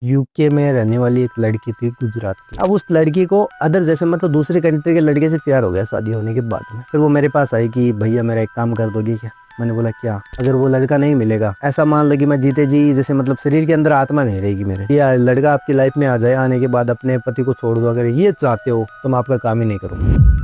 UK में रहने वाली एक लड़की थी गुजरात की। अब उस लड़की को अदर जैसे मतलब दूसरे कंट्री के लड़के से प्यार हो गया शादी होने के बाद में। फिर वो मेरे पास आई कि भैया मेरा एक काम कर दोगे क्या। मैंने बोला क्या। अगर वो लड़का नहीं मिलेगा, ऐसा मान लो कि मैं जीते जी जैसे मतलब शरीर के अंदर आत्मा नहीं रहेगी मेरे, या लड़का आपकी लाइफ में आ जाए, आने के बाद अपने पति को छोड़ दो, अगर ये चाहते हो तो मैं आपका काम ही नहीं करूँगा।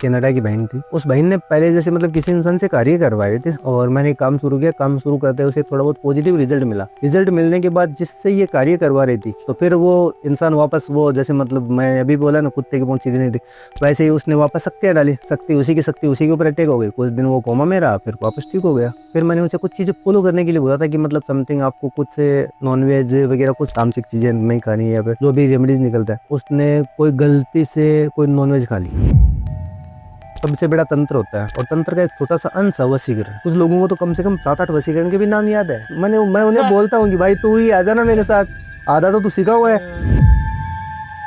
कनाडा की बहन थी। उस बहन ने पहले जैसे मतलब किसी इंसान से कार्य करवाए थे और मैंने काम शुरू किया। काम शुरू करते उसे थोड़ा बहुत पॉजिटिव रिजल्ट मिला। रिजल्ट मिलने के बाद जिससे ये कार्य करवा रही थी, तो फिर वो इंसान वापस वो जैसे मतलब मैं अभी बोला ना कुत्ते की पूंछ सीधी नहीं थी, वैसे ही उसने वापस शक्तियाँ डाली। शक्ति उसी के ऊपर अटैक हो गई। कुछ दिन वो कोमा में रहा, फिर वापस ठीक हो गया। फिर मैंने उसे कुछ चीज़ें फॉलो करने के लिए बोला था कि मतलब समथिंग आपको कुछ नॉनवेज वगैरह कुछ तामसिक चीज़ें नहीं खानी है, या फिर जो भी रेमेडीज निकलता है। उसने कोई गलती से कोई नॉनवेज खा ली। सबसे बड़ा तंत्र होता है, और तंत्र का एक छोटा सा अंश है वशीकरण। कुछ लोगों को तो कम से कम 7-8 वशीकरण के भी नाम याद है। मैं उन्हें बोलता हूँ कि भाई तू ही आ जाना मेरे साथ, आधा तो तू सीखा हुआ है।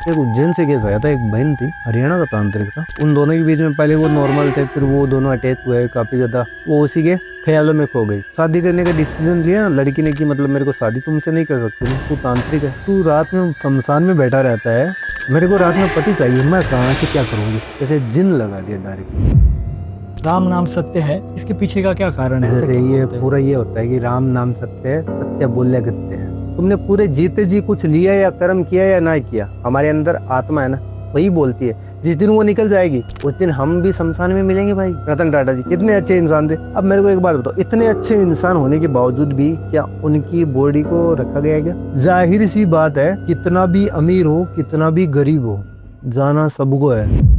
एक उज्जैन से केस आया था। एक बहन थी, हरियाणा का तांत्रिक था। उन दोनों के बीच में पहले वो नॉर्मल थे, फिर वो दोनों अटैच हुए काफी ज्यादा। वो उसी के ख्यालों में खो गई। शादी करने का डिसीजन लिया ना लड़की ने कि मतलब मेरे को शादी तुमसे नहीं कर सकती, तू तांत्रिक है, तू रात में शमशान में बैठा रहता है, मेरे को रात में पति चाहिए, मैं कहाँ से क्या करूंगी। जैसे जिन लगा दिया डायरेक्ट। राम नाम सत्य है, इसके पीछे का क्या कारण है? जैसे ये पूरा ये होता है कि राम नाम सत्य है, सत्य बोले गत्य है। तुमने पूरे जीते जी कुछ लिया या कर्म किया या ना किया, हमारे अंदर आत्मा है ना, वही बोलती है। जिस दिन वो निकल जाएगी उस दिन हम भी शमशान में मिलेंगे। भाई रतन टाटा जी कितने अच्छे इंसान थे। अब मेरे को एक बात बताओ, इतने अच्छे इंसान होने के बावजूद भी क्या उनकी बॉडी को रखा गया क्या? जाहिर सी बात है, कितना भी अमीर हो कितना भी गरीब हो, जाना सबको है।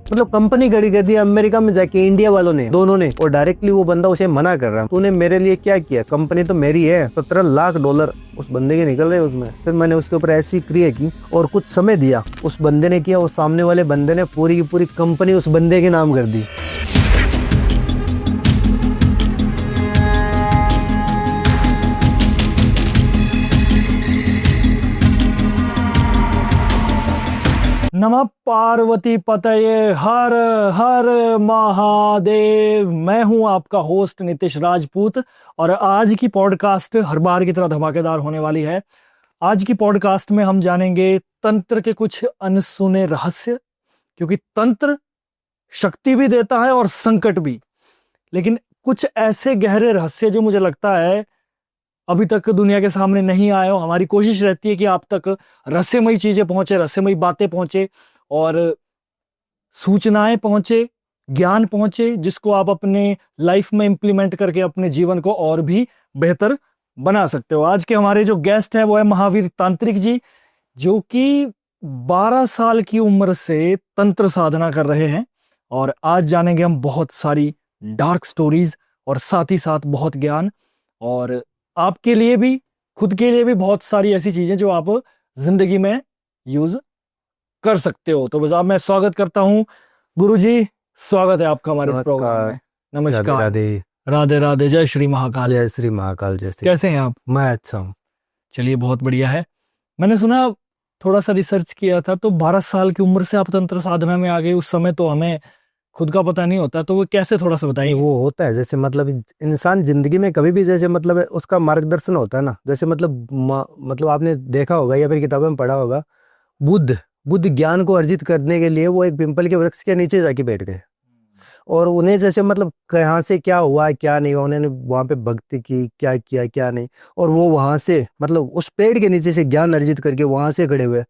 मतलब कंपनी खड़ी कर दी अमेरिका में जाके इंडिया वालों ने, दोनों ने, और डायरेक्टली वो बंदा उसे मना कर रहा, तूने मेरे लिए क्या किया, कंपनी तो मेरी है। $17 लाख उस बंदे के निकल रहे उसमें। फिर मैंने उसके ऊपर ऐसी क्रिया की और कुछ समय दिया, उस बंदे ने किया, उस सामने वाले बंदे ने पूरी की पूरी कंपनी उस बंदे के नाम कर दी। नमः पार्वती पतये हर हर महादेव। मैं हूं आपका होस्ट नितिश राजपूत, और आज की पॉडकास्ट हर बार की तरह धमाकेदार होने वाली है। आज की पॉडकास्ट में हम जानेंगे तंत्र के कुछ अनसुने रहस्य, क्योंकि तंत्र शक्ति भी देता है और संकट भी, लेकिन कुछ ऐसे गहरे रहस्य जो मुझे लगता है अभी तक दुनिया के सामने नहीं आए हो। हमारी कोशिश रहती है कि आप तक रहस्यमयी चीजें पहुंचे, रहस्यमयी बातें पहुंचे, और सूचनाएं पहुंचे, ज्ञान पहुंचे, जिसको आप अपने लाइफ में इंप्लीमेंट करके अपने जीवन को और भी बेहतर बना सकते हो। आज के हमारे जो गेस्ट हैं वो है महावीर तांत्रिक जी, जो कि 12 साल की उम्र से तंत्र साधना कर रहे हैं। और आज जानेंगे हम बहुत सारी डार्क स्टोरीज, और साथ ही साथ बहुत ज्ञान, और आपके लिए भी, खुद के लिए भी बहुत सारी ऐसी चीजें जो आप जिंदगी में यूज कर सकते हो। तो बस आप, मैं स्वागत करता हूं गुरुजी, स्वागत है आपका हमारे इस प्रोग्राम में। नमस्कार। राधे राधे राधे। जय श्री महाकाल। जय श्री महाकाल। जय श्री। कैसे हैं आप? मैं अच्छा हूँ। चलिए, बहुत बढ़िया है। मैंने सुना, थोड़ा सा रिसर्च किया था, तो 12 साल की उम्र से आप तंत्र साधना में आ गए। उस समय तो हमें खुद का पता नहीं होता, तो वो कैसे, थोड़ा सा बताइए। वो होता है जैसे मतलब इंसान जिंदगी में कभी भी जैसे मतलब उसका मार्गदर्शन होता है ना, जैसे मतलब आपने देखा होगा या फिर किताबों में पढ़ा होगा, बुद्ध ज्ञान को अर्जित करने के लिए वो एक पिंपल के वृक्ष के नीचे जाके बैठ गए, और उन्हें जैसे मतलब कहाँ से क्या हुआ क्या नहीं हुआ, उन्होंने वहां पे भक्ति की, क्या किया क्या नहीं, और वो वहां से मतलब उस पेड़ के नीचे से ज्ञान अर्जित करके वहां से खड़े हुए।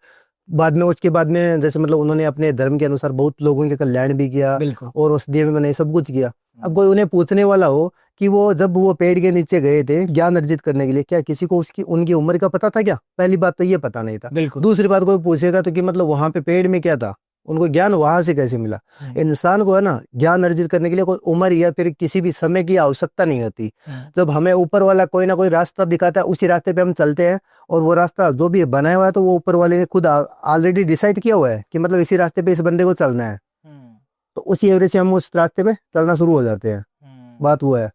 बाद में उसके बाद में जैसे मतलब उन्होंने अपने धर्म के अनुसार बहुत लोगों के कल्याण भी किया, और उस दिए में मैंने सब कुछ किया। अब कोई उन्हें पूछने वाला हो कि वो जब वो पेड़ के नीचे गए थे ज्ञान अर्जित करने के लिए, क्या किसी को उसकी उनकी उम्र का पता था क्या? पहली बात तो ये पता नहीं था। दूसरी बात, कोई पूछेगा तो कि मतलब वहां पे पेड़ में क्या था, उनको ज्ञान वहां से कैसे मिला? इंसान को है ना ज्ञान अर्जित करने के लिए कोई उम्र या फिर किसी भी समय की आवश्यकता नहीं होती। जब हमें ऊपर वाला कोई ना कोई रास्ता दिखाता है, उसी रास्ते पे हम चलते हैं, और वो रास्ता जो भी बनाया हुआ है तो वो ऊपर वाले ने खुद ऑलरेडी डिसाइड किया हुआ है कि मतलब इसी रास्ते पे इस बंदे को चलना है, तो उसी एवरेज से हम उस रास्ते पे चलना शुरू हो जाते हैं। बात वो है।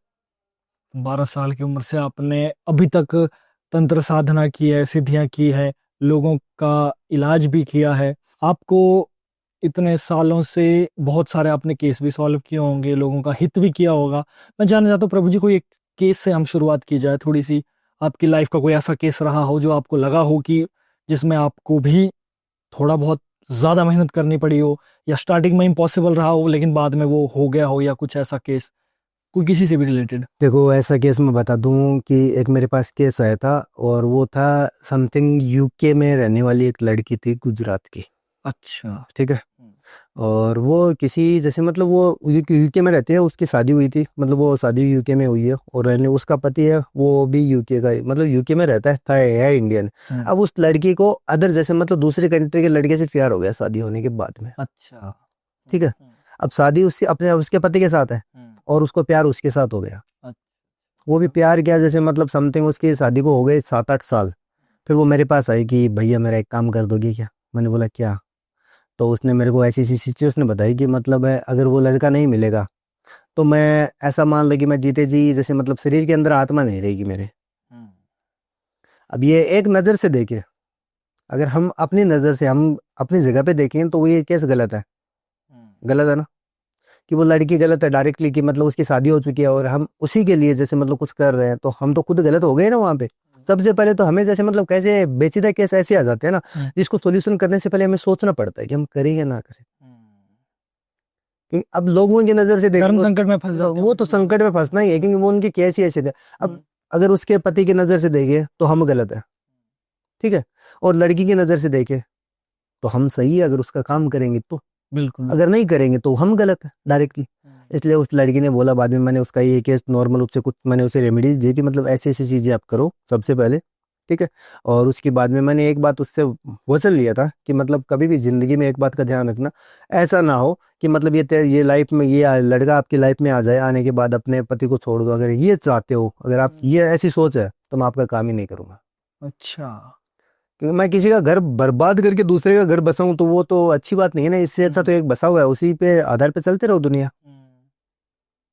12 साल की उम्र से आपने अभी तक तंत्र साधना की है, सिद्धियां की है, लोगों का इलाज भी किया है। आपको इतने सालों से बहुत सारे आपने केस भी सॉल्व किए होंगे, लोगों का हित भी किया होगा। मैं जानना चाहता हूँ प्रभु जी, कोई एक केस से हम शुरुआत की जाए थोड़ी सी। आपकी लाइफ का कोई ऐसा केस रहा हो जो आपको लगा हो कि जिसमें आपको भी थोड़ा बहुत ज़्यादा मेहनत करनी पड़ी हो, या स्टार्टिंग में इम्पॉसिबल रहा हो लेकिन बाद में वो हो गया हो, या कुछ ऐसा केस कोई किसी से भी रिलेटेड? देखो ऐसा केस मैं बता दूं कि एक मेरे पास केस आया था, और वो था समथिंग यूके में रहने वाली एक लड़की थी गुजरात की। अच्छा। ठीक है। और वो किसी जैसे मतलब वो यूके में रहती है, उसकी शादी हुई थी, मतलब वो शादी यूके में हुई है, और रहने उसका पति है वो भी यूके का मतलब यूके में रहता है इंडियन। अब उस लड़की को अदर जैसे मतलब दूसरी कंट्री के लड़के से प्यार हो गया शादी होने के बाद में। अच्छा। ठीक है। अब शादी उससे अपने उसके पति के साथ है, और उसको प्यार उसके साथ हो गया। वो भी प्यार किया जैसे मतलब समथिंग उसकी शादी को हो गए 7-8 साल। फिर वो मेरे पास आई कि भैया मेरा एक काम कर दोगे क्या? मैंने बोला क्या? तो उसने मेरे को ऐसी सी सिचुएशन बताई कि मतलब है अगर वो लड़का नहीं मिलेगा तो मैं ऐसा मान लो कि मैं जीते जी जैसे मतलब शरीर के अंदर आत्मा नहीं रहेगी मेरे। अब ये एक नज़र से देखे, अगर हम अपनी नज़र से हम अपनी जगह पे देखें तो वो ये केस गलत है। गलत है ना? कि वो लड़की गलत है डायरेक्टली, कि मतलब उसकी शादी हो चुकी है और हम उसी के लिए जैसे मतलब कुछ कर रहे हैं, तो हम तो खुद गलत हो गए ना वहाँ पे। सबसे पहले तो हमें जैसे मतलब कैसे बेचीदा केस ऐसे आ जाते हैं ना, जिसको सोल्यूशन करने से पहले हमें सोचना पड़ता है कि हम करें या ना करें। क्योंकि अब लोगों की नजर से धर्म देखो संकट में फंस तो जाते हैं वो तो संकट में फंसना ही है, क्योंकि वो उनकी केस ही ऐसे थे। अब अगर उसके पति की नजर से देखे तो हम गलत है, ठीक है, और लड़की की नजर से देखे तो हम सही है अगर उसका काम करेंगे तो, बिल्कुल। अगर नहीं करेंगे तो हम गलत है डायरेक्टली। इसलिए उस लड़की ने बोला, बाद में मैंने उसका ये केस नॉर्मल उससे कुछ मैंने उसे रेमेडीज दी थी, मतलब ऐसी ऐसी चीजें आप करो सबसे पहले, ठीक है। और उसके बाद में मैंने एक बात उससे वचन लिया था कि मतलब कभी भी जिंदगी में एक बात का ध्यान रखना, ऐसा ना हो कि मतलब ये लाइफ में ये लड़का आपकी लाइफ में आ जाए, आने के बाद अपने पति को छोड़ दो। अगर ये चाहते हो, अगर आप ये ऐसी सोच है तो मैं आपका काम ही नहीं करूंगा। अच्छा। क्योंकि मैं किसी का घर बर्बाद करके दूसरे का घर बसाऊं तो वो तो अच्छी बात नहीं है ना। इससे अच्छा तो एक बसा हुआ है उसी पे आधार पे चलते रहो दुनिया।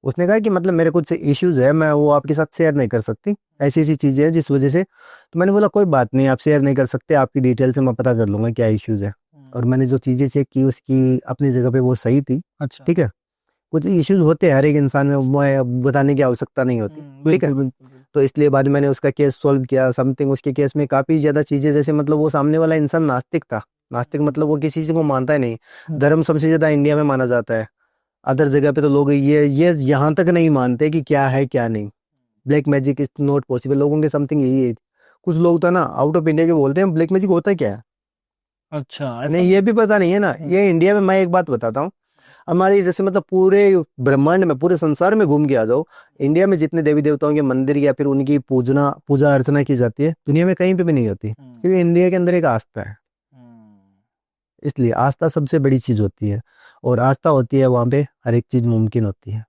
उसने कहा कि मतलब मेरे कुछ इश्यूज है, मैं वो आपके साथ शेयर नहीं कर सकती, ऐसी ऐसी चीजें हैं जिस वजह से। तो मैंने बोला कोई बात नहीं, आप शेयर नहीं कर सकते, आपकी डिटेल से मैं पता कर लूंगा क्या इश्यूज है। और मैंने जो चीजें चेक की उसकी अपनी जगह पे वो सही थी। अच्छा। ठीक है। कुछ इश्यूज होते हैं हर एक इंसान में, मैं बताने की आवश्यकता नहीं होती। ठीक है। बिल्कुल बिल्कुल। तो इसलिए बाद में मैंने उसका केस सॉल्व किया समथिंग। उसके केस में काफी ज्यादा चीजें जैसे मतलब वो सामने वाला इंसान नास्तिक था। नास्तिक मतलब वो किसी चीज को मानता ही नहीं। धर्म सबसे ज्यादा इंडिया में माना जाता है। अदर जगह पे तो लोग ये यहाँ तक नहीं मानते कि क्या है क्या नहीं। Black magic is not possible, लोगों के समथिंग यही है। कुछ लोग तो ना आउट ऑफ इंडिया के बोलते हैं ब्लैक मैजिक होता क्या है, अच्छा, नहीं ये भी पता नहीं है ना। ये इंडिया में, मैं एक बात बताता हूँ, हमारी जैसे मतलब पूरे ब्रह्मांड में पूरे संसार में घूम के आ जाओ, इंडिया में जितने देवी देवताओं के मंदिर या फिर उनकी पूजा अर्चना की जाती है दुनिया में कहीं पे भी नहीं होती, क्योंकि इंडिया के अंदर एक आस्था है। इसलिए आस्था सबसे बड़ी चीज होती है, और आस्था होती है वहां पे हर एक चीज मुमकिन होती है,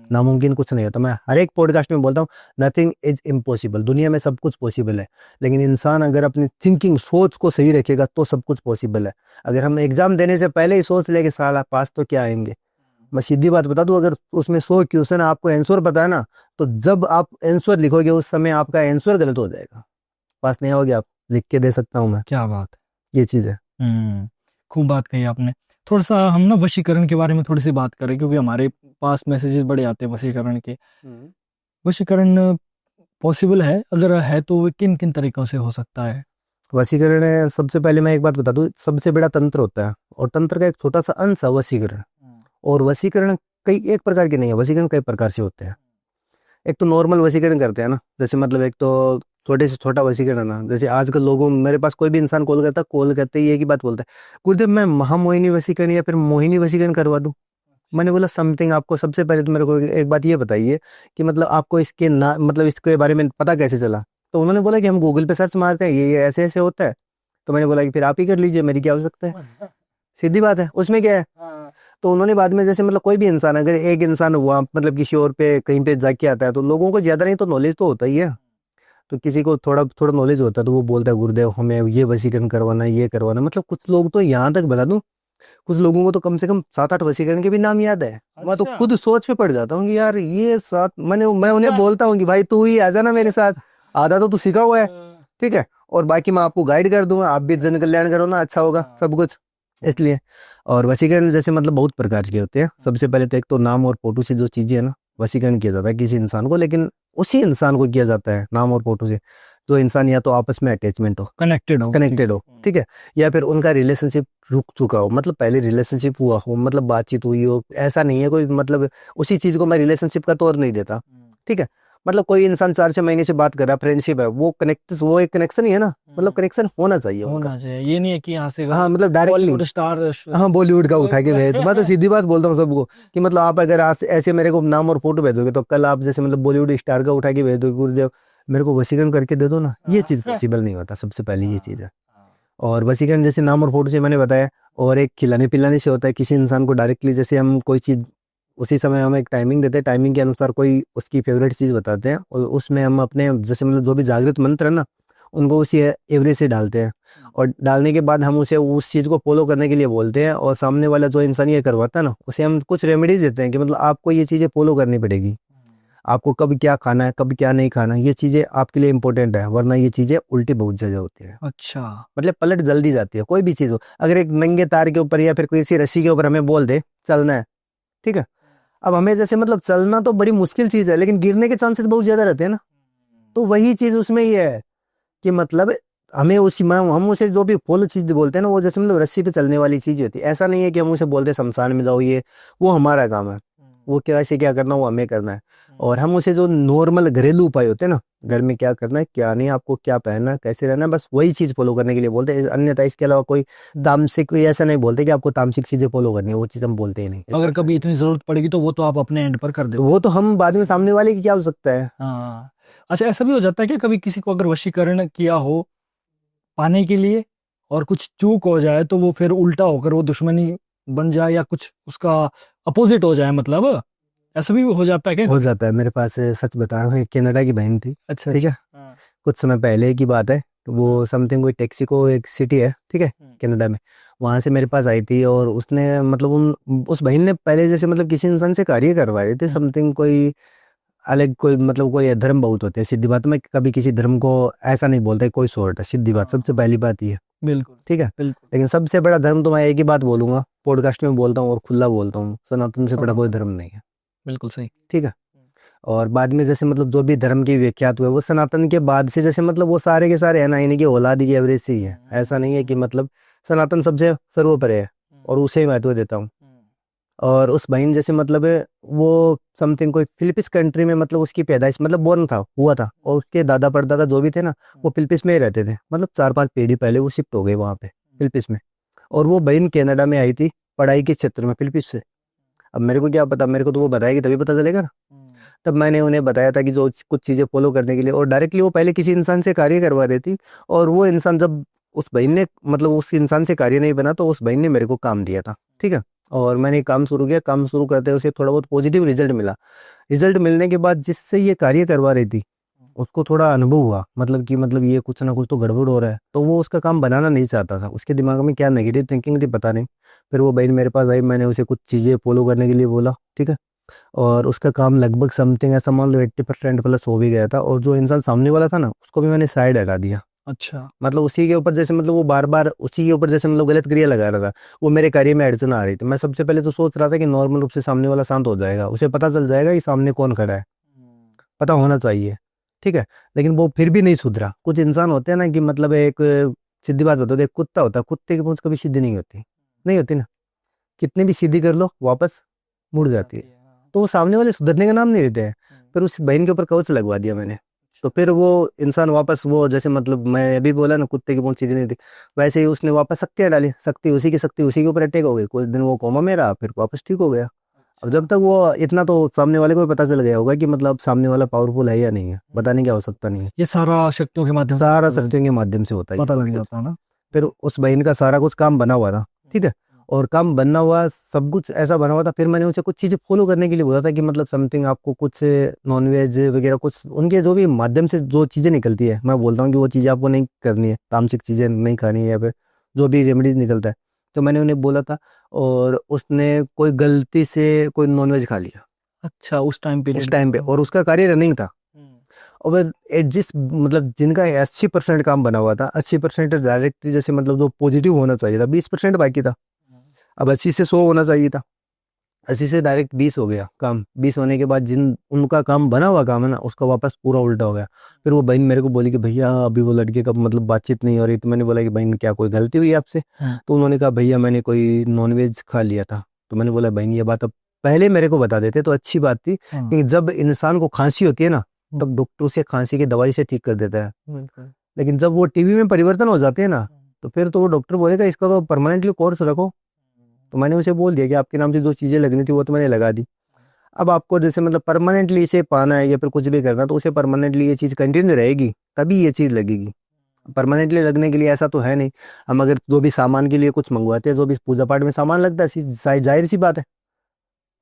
नामुमकिन कुछ नहीं होता। मैं हर एक पॉडकास्ट में बोलता हूँ नथिंग इज इम्पॉसिबल, दुनिया में सब कुछ पॉसिबल है। लेकिन इंसान अगर अपनी थिंकिंग सोच को सही रखेगा तो सब कुछ पॉसिबल है। अगर हम एग्जाम देने से पहले ही सोच ले कि साला पास तो क्या आएंगे, मैं सीधी बात बता दूं, अगर उसमें 100 क्वेश्चन आपको आंसर पता है ना, तो जब आप आंसर लिखोगे उस समय आपका आंसर गलत हो जाएगा, पास नहीं होगे आप, लिख के दे सकता हूँ मैं। क्या बात ये चीज है। है। खूब बात कही आपने। थोड़ा सा हम ना वशीकरण के बारे में थोड़ी सी बात करें, क्योंकि हमारे पास मैसेजेस बड़े आते हैं वशीकरण के। वशीकरण पॉसिबल है? अगर है तो वो किन किन तरीकों से हो सकता है? वशीकरण है, सबसे पहले मैं एक बात बता दूं, सबसे बड़ा तंत्र होता है और तंत्र का एक छोटा सा अंश है वशीकरण। और वशीकरण कई एक प्रकार के नहीं है, वशीकरण कई प्रकार से होते हैं। एक तो नॉर्मल वशीकरण करते हैं ना, जैसे मतलब एक तो छोटे से छोटा वशीकरण है ना, जैसे आजकल लोगों मेरे पास कोई भी इंसान कॉल करता है, कॉल करते ही एक ही बात बोलता है, गुरुदेव मैं महामोहिनी वशीकरण या फिर मोहिनी वशीकरण करवा दूं। मैंने बोला समथिंग, आपको सबसे पहले तो मेरे को एक बात ये बताइए कि मतलब आपको इसके ना मतलब इसके बारे में पता कैसे चला? तो उन्होंने बोला कि हम गूगल पे सर्च मारते हैं, ये ऐसे ऐसे होता है। तो मैंने बोला कि फिर आप ही कर लीजिए, मेरी क्या आवश्यकता है, सीधी बात है, उसमें क्या है। तो उन्होंने बाद में जैसे मतलब कोई भी इंसान, अगर एक इंसान हुआ मतलब किसी और पे कहीं पे जाके आता है, तो लोगों को ज्यादा नहीं तो नॉलेज तो होता ही है। तो किसी को थोड़ा थोड़ा नॉलेज होता है तो वो बोलता है गुरुदेव हमें ये वशीकरण करवाना है, ये करवाना है। मतलब कुछ लोग तो यहाँ तक बता दूं, कुछ लोगों को तो कम से कम 7-8 वशीकरण के भी नाम याद है। मैं तो खुद सोच पे पड़ जाता हूँ कि यार ये साथ मैं उन्हें बोलता हूँ कि भाई तू ही आ जाना मेरे साथ, आधा तो तू सीखा हुआ है, ठीक है, और बाकी मैं आपको गाइड कर दूंगा, आप भी जन कल्याण करो ना, अच्छा होगा सब कुछ। इसलिए और वशीकरण जैसे मतलब बहुत प्रकार के होते हैं। सबसे पहले तो एक तो नाम और फोटो से जो चीजें है ना वशीकरण किया जाता है किसी इंसान को, लेकिन उसी इंसान को किया जाता है नाम और फोटो से। जो इंसान या तो आपस में अटैचमेंट हो, कनेक्टेड हो, ठीक है, या फिर उनका रिलेशनशिप रुक चुका हो, मतलब पहले रिलेशनशिप हुआ हो, मतलब बातचीत हुई हो, ऐसा नहीं है कोई, मतलब उसी चीज को मैं रिलेशनशिप का तौर नहीं देता, ठीक है। मतलब कोई इंसान 4-6 महीने से बात कर रहा है, फ्रेंडशिप है, वो एक कनेक्शन ही है ना, मतलब कनेक्शन होना चाहिए उनका। होना चाहिए, ये नहीं है कि यहाँ से हाँ मतलब डायरेक्टली, बॉलीवुड स्टार हाँ बॉलीवुड का उठा के भेज, मैं तो सीधी बात बोलता हूँ सबको कि मतलब आप अगर आज ऐसे मेरे को नाम और फोटो भेजोगे तो कल आप जैसे मतलब बॉलीवुड स्टार का उठा के भेज दोगे, गुरुदेव मेरे को वशीकरण करके दे दो ना, ये चीज पॉसिबल नहीं होता, सबसे पहले ये चीज है। और वशीकरण जैसे नाम और फोटो से मैंने बताया, और एक खिलाने पिलाने से होता है किसी इंसान को डायरेक्टली, जैसे हम कोई चीज उसी समय हम एक टाइमिंग देते हैं, टाइमिंग के अनुसार कोई उसकी फेवरेट चीज बताते हैं, और उसमें हम अपने जैसे मतलब जो भी जागृत मंत्र है ना, उनको उसी एवरेज से डालते हैं, और डालने के बाद हम उसे उस चीज को फॉलो करने के लिए बोलते हैं, और सामने वाला जो इंसान ये करवाता है ना, उसे हम कुछ रेमेडीज देते हैं कि मतलब आपको ये चीजें फॉलो करनी पड़ेगी, आपको कब क्या खाना है, कब क्या नहीं खाना, ये चीजें आपके लिए इंपॉर्टेंट है, वरना ये चीजें उल्टी बहुत ज्यादा होती है। अच्छा, मतलब पलट जल्दी जाती है, कोई भी चीज हो, अगर एक नंगे तार के ऊपर या फिर किसी रस्सी के ऊपर हमें बोल दे चलना है, ठीक है, अब हमें जैसे मतलब चलना तो बड़ी मुश्किल चीज है, लेकिन गिरने के चांसेस बहुत ज्यादा रहते हैं ना, तो वही चीज उसमें ये है कि मतलब हमें उसी में हम उसे जो भी फॉलो चीज बोलते हैं ना, वो जैसे मतलब रस्सी पे चलने वाली चीज होती है, ऐसा नहीं है कि हम उसे बोलते शमशान में जाओ, ये वो हमारा काम है, वो कैसे क्या करना वो हमें करना है, और हम उसे जो नॉर्मल घरेलू उपाय होते हैं ना, घर में क्या करना है क्या नहीं, आपको क्या पहनना है कैसे रहना है, बस वही चीज फॉलो करने के लिए बोलते हैं, अन्यथा इसके अलावा कोई तामसिक कोई ऐसा नहीं बोलते कि आपको तामसिक चीजें फॉलो करनी है, वो चीज हम बोलते ही नहीं। अगर कभी इतनी जरूरत पड़ेगी तो वो तो आप अपने एंड पर कर तो दो। वो तो हम बाद में सामने वाले की क्या हो सकता है। हाँ, अच्छा, ऐसा भी हो जाता है कि कभी किसी को अगर वशीकरण किया हो पाने के लिए और कुछ चूक हो जाए तो वो फिर उल्टा होकर वो दुश्मनी बन जाए या कुछ उसका अपोजिट हो जाए, मतलब ऐसा भी हो जाता है क्या हो कभी? जाता है मेरे पास, सच बता रहा हूँ, एक कनाडा की बहन थी, अच्छा ठीक है, अच्छा। हाँ। कुछ समय पहले की बात है, तो वो समथिंग कोई टेक्सिको एक सिटी है, ठीक है, कनाडा में, वहां से मेरे पास आई थी, और उसने मतलब उस बहन ने पहले जैसे मतलब किसी इंसान से कार्य करवाए थे, समथिंग कोई अलग, कोई मतलब कोई धर्म बहुत होते हैं, सीधी बात में कभी किसी धर्म को ऐसा नहीं बोलते कोई सोर्ट है, सीधी बात, सबसे पहली बात ये, बिल्कुल ठीक है। बिल्कुल। लेकिन सबसे बड़ा धर्म तो मैं एक ही बात बोलूंगा, पॉडकास्ट में बोलता हूँ और खुला बोलता हूँ, सनातन से बड़ा कोई धर्म नहीं है, बिल्कुल सही। ठीक है। और बाद में जैसे मतलब जो भी धर्म की विख्यात हुए वो सनातन के बाद से, जैसे मतलब वो सारे के सारे है ना, इन्हीं की औलाद की एवरेज से ही है, ऐसा नहीं है कि मतलब सनातन सबसे सर्वोपरि है, और उसे ही महत्व देता हूँ। और उस बहन जैसे मतलब वो समथिंग कोई फिलिपींस कंट्री में, मतलब उसकी पैदाइश मतलब बोर्न था हुआ था, और उसके दादा परदादा जो भी थे ना, वो फिलिपींस में ही रहते थे, मतलब 4-5 पीढ़ी पहले वो शिफ्ट हो गए वहाँ पे फिलिपींस में, और वो बहन कनाडा में आई थी पढ़ाई के क्षेत्र में फिलिपींस से। अब मेरे को क्या पता, मेरे को तो वो बताएगी तभी पता चलेगा ना। तब मैंने उन्हें बताया था कि जो कुछ चीज़ें फॉलो करने के लिए, और डायरेक्टली वो पहले किसी इंसान से कार्य करवा रही थी, और वो इंसान जब उस बहन ने मतलब उस इंसान से कार्य नहीं बना, तो उस बहन ने मेरे को काम दिया था, ठीक है, और मैंने काम शुरू किया, काम शुरू करते उसे थोड़ा बहुत पॉजिटिव रिजल्ट मिला। रिजल्ट मिलने के बाद जिससे ये कार्य करवा रही थी उसको थोड़ा अनुभव हुआ, मतलब कि मतलब ये कुछ ना कुछ तो गड़बड़ हो रहा है, तो वो उसका काम बनाना नहीं चाहता था, उसके दिमाग में क्या नेगेटिव थिंकिंग थी पता नहीं। फिर वो बहन मेरे पास आई, मैंने उसे कुछ चीज़ें फॉलो करने के लिए बोला, ठीक है, और उसका काम लगभग समथिंग ऐसा मान लो 80% प्लस हो भी गया था, और जो इंसान सामने वाला था ना उसको भी मैंने साइड हटा दिया, अच्छा, मतलब उसी के ऊपर जैसे मतलब वो बार बार उसी के ऊपर जैसे मतलब गलत क्रिया लगा रहा था, वो मेरे कार्य में अड़चन आ रही थी। मैं सबसे पहले तो सोच रहा था कि नॉर्मल रूप से सामने वाला शांत हो जाएगा, उसे पता चल जाएगा कि सामने कौन खड़ा है, पता होना चाहिए, ठीक है, लेकिन वो फिर भी नहीं सुधरा। कुछ इंसान होते हैं ना कि मतलब एक सीधी बात बता दो, एक कुत्ता होता है, कुत्ते की पूंछ कभी सीधी नहीं होती, नहीं होती ना, कितनी भी सीधी कर लो वापस मुड़ जाती है, तो वो सामने वाले सुधरने का नाम नहीं लेते हैं। फिर उस बहन के ऊपर कवच लगवा दिया मैंने, तो फिर वो इंसान वापस वो जैसे मतलब मैं अभी बोला ना कुत्ते की पूंछ सीधी नहीं थी, वैसे ही उसने वापस शक्तियाँ डाली, शक्ति उसी के ऊपर अटैक हो गई, कुछ दिन वो कोमा में रहा, फिर वापस ठीक हो गया। अब जब तक वो इतना तो सामने वाले को भी पता चल गया होगा कि मतलब सामने वाला पावरफुल है या नहीं है, बताने क्या हो सकता नहीं है, ये सारा शक्तियों के माध्यम से सारा पता शक्तियों के माध्यम से होता है ये पता सब लग कुछ। जाता है ना। फिर उस बहन का सारा कुछ काम बना हुआ था, ठीक है, और काम बनना हुआ सब कुछ ऐसा बना हुआ था। फिर मैंने उनसे कुछ चीज़ें फॉलो करने के लिए बोला था कि मतलब समथिंग आपको कुछ नॉनवेज वगैरह कुछ उनके जो भी माध्यम से जो चीज़ें निकलती है, मैं बोलता हूँ कि वो चीज़ें आपको नहीं करनी है, तामसिक चीज़ें नहीं खानी है, या फिर जो भी रेमेडीज निकलता है, तो मैंने उन्हें बोला था, और उसने कोई गलती से कोई नॉनवेज खा लिया अच्छा, उस टाइम उस पीरियड टाइम पे, और उसका कार्य रनिंग था, और जिस मतलब जिनका 80% काम बना हुआ था, 80% डायरेक्टली जैसे मतलब जो पॉजिटिव होना चाहिए था, 20% बाकी था, अब 80 से 100 होना चाहिए था, 80 से डायरेक्ट 20 हो गया काम। 20 होने के बाद जिन उनका काम बना हुआ काम है ना, उसका वापस पूरा उल्टा हो गया। फिर वो बहन मेरे को बोली कि भैया अभी वो लड़के का मतलब बातचीत नहीं हो रही। तो मैंने बोला कि बहन क्या कोई गलती हुई आपसे? तो उन्होंने कहा भैया मैंने कोई नॉनवेज खा लिया था। तो मैंने बोला बहन ये बात अब पहले मेरे को बता देते तो अच्छी बात थी, क्योंकि जब इंसान को खांसी होती है ना, तब डॉक्टर उसे खांसी की दवाई से ठीक कर देता है। लेकिन जब वो टीबी में परिवर्तन हो जाते हैं ना, तो फिर तो वो डॉक्टर बोलेगा इसका तो परमानेंटली कोर्स रखो। तो मैंने उसे बोल दिया कि आपके नाम से जो चीजें लगनी थी वो तो मैंने लगा दी। अब आपको जैसे मतलब परमानेंटली इसे पाना है या फिर कुछ भी करना है, तो उसे परमानेंटली ये चीज कंटिन्यू रहेगी तभी ये चीज लगेगी। परमानेंटली लगने के लिए ऐसा तो है नहीं। हम अगर जो भी सामान के लिए कुछ मंगवाते हैं, जो भी पूजा पाठ में सामान लगता है, जाहिर सी बात है,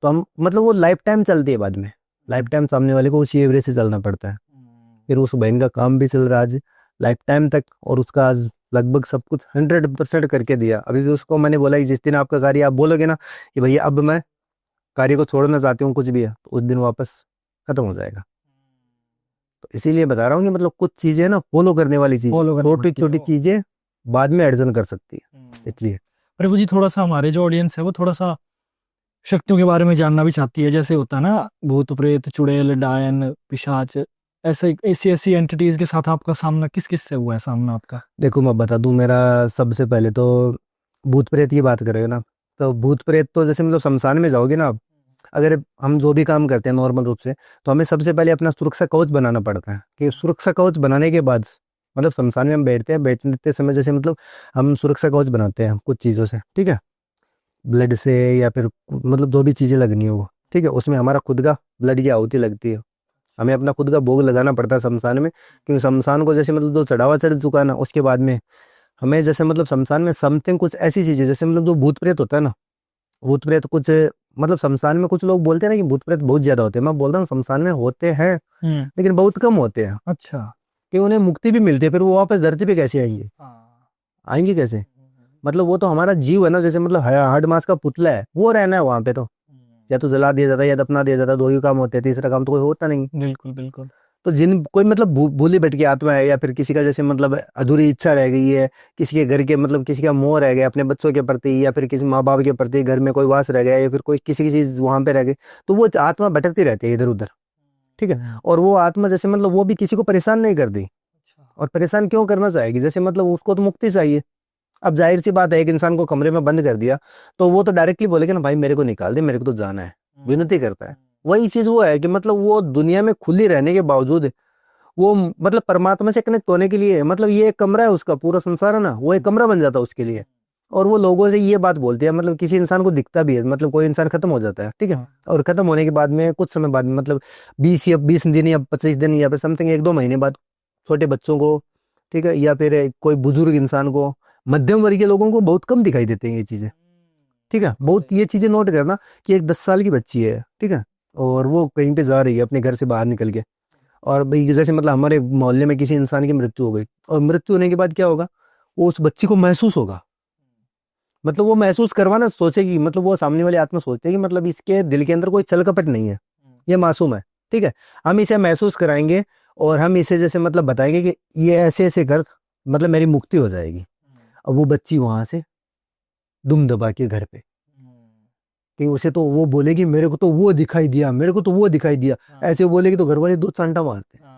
तो हम मतलब वो लाइफ टाइम चलती है। बाद में लाइफ टाइम सामने वाले को उसी एवरेज से चलना पड़ता है। फिर उस बहन का काम भी चल रहा है आज लाइफ टाइम तक, और उसका आज लगभग सब कुछ 100% करके दिया। अभी भी उसको मैंने बोला कि जिस दिन आपका कार्य आप बोलोगे ना कि भैया अब मैं कार्य को छोड़ना चाहती हूँ कुछ भी है, तो उस दिन वापस खत्म हो जाएगा। तो इसीलिए बता रहा हूँ कि मतलब कुछ चीजें ना फॉलो करने वाली चीज, छोटी छोटी चीजें बाद में अर्जन कर सकती है। इसलिए प्रभु जी थोड़ा सा हमारे जो ऑडियंस है वो थोड़ा सा शक्तियों के बारे में जानना भी चाहती है। जैसे होता है ना भूत प्रेत चुड़ैल डायन पिशाच, ऐसे ऐसी ऐसी एंटिटीज के साथ आपका सामना किस किस से हुआ है सामना आपका? देखो मैं बता दूं, मेरा सबसे पहले तो भूत प्रेत की बात करेंगे ना, तो भूत प्रेत तो जैसे मतलब शमशान में जाओगे ना आप, अगर हम जो भी काम करते हैं नॉर्मल रूप से, तो हमें सबसे पहले अपना सुरक्षा कवच बनाना पड़ता है। कि सुरक्षा कवच बनाने के बाद मतलब शमशान में हम बैठते हैं, बैठते समय जैसे मतलब हम सुरक्षा कवच बनाते हैं कुछ चीज़ों से, ठीक है, ब्लड से या फिर मतलब जो भी चीज़ें लगनी है वो, ठीक है, उसमें हमारा खुद का ब्लड की आहुति लगती है। हमें अपना खुद का भोग लगाना पड़ता है शमशान में, क्योंकि शमशान को जैसे मतलब जो चढ़ावा चढ़ चुका है ना, उसके बाद में हमें जैसे मतलब शमशान में समथिंग कुछ ऐसी चीजें, जैसे मतलब जो भूत प्रेत होता है ना, भूत प्रेत कुछ मतलब शमशान में कुछ लोग बोलते हैं ना कि भूत प्रेत बहुत ज्यादा होते हैं। मैं बोल रहा हूँ शमशान में होते हैं लेकिन बहुत कम होते हैं। अच्छा, कि उन्हें मुक्ति भी मिलती है, फिर वो वापस धरती पे कैसे आएंगे? आएंगे कैसे? मतलब वो तो हमारा जीव है ना, जैसे मतलब हार्ड मास का पुतला है, वो रहना है वहां पे। तो या तो जला दिया जाता है या दफना दिया जाता है, दो ही काम होते हैं, तीसरा काम तो कोई होता नहीं। बिल्कुल बिल्कुल। तो जिन कोई मतलब भूली भटकी आत्मा है, या फिर किसी का जैसे मतलब अधूरी इच्छा रह गई है, किसी के घर के मतलब किसी का मोह रह गया अपने बच्चों के प्रति, या फिर किसी माँ बाप के प्रति, घर में कोई वास रह गया, या फिर कोई किसी की चीज वहां पे रह गई, तो वो आत्मा भटकती रहती है इधर उधर, ठीक है। और वो आत्मा जैसे मतलब वो भी किसी को परेशान नहीं करती। और परेशान क्यों करना चाहेगी? जैसे मतलब उसको तो मुक्ति चाहिए। अब जाहिर सी बात है, एक इंसान को कमरे में बंद कर दिया तो वो तो डायरेक्टली बोलेगा ना भाई मेरे को निकाल दे, मेरे को तो जाना है, विनती करता है। वही चीज वो है कि मतलब वो दुनिया में खुली रहने के बावजूद वो मतलब परमात्मा से कनेक्ट होने के लिए, मतलब ये एक कमरा है उसका, पूरा संसार है ना, वो एक कमरा बन जाता है उसके लिए। और वो लोगों से ये बात बोलते हैं, मतलब किसी इंसान को दिखता भी है, मतलब कोई इंसान खत्म हो जाता है, ठीक है, और खत्म होने के बाद में कुछ समय बाद में मतलब 20 दिन या 25 दिन या फिर समथिंग 1-2 महीने बाद छोटे बच्चों को, ठीक है, या फिर कोई बुजुर्ग इंसान को, मध्यम वर्गीय लोगों को बहुत कम दिखाई देते हैं ये चीजें, ठीक है। बहुत ये चीजें नोट करना कि एक 10 साल की बच्ची है, ठीक है, और वो कहीं पे जा रही है अपने घर से बाहर निकल के, और भाई जैसे मतलब हमारे मोहल्ले में किसी इंसान की मृत्यु हो गई, और मृत्यु होने के बाद क्या होगा, वो उस बच्ची को महसूस होगा, मतलब वो महसूस करवाना सोचेगी, मतलब वो सामने वाली आत्मा सोचती है कि मतलब इसके दिल के अंदर कोई छल कपट नहीं है, ये मासूम है, ठीक है। हम इसे महसूस कराएंगे और हम इसे जैसे मतलब बताएंगे कि ये ऐसे ऐसे कर, मतलब मेरी मुक्ति हो जाएगी। अब वो बच्ची वहां से दुम दबा के घर पे, कि उसे तो वो बोलेगी मेरे को तो वो दिखाई दिया, मेरे को तो वो दिखाई दिया, ऐसे बोलेगी तो घर वाले 2 चांटा मारते हैं।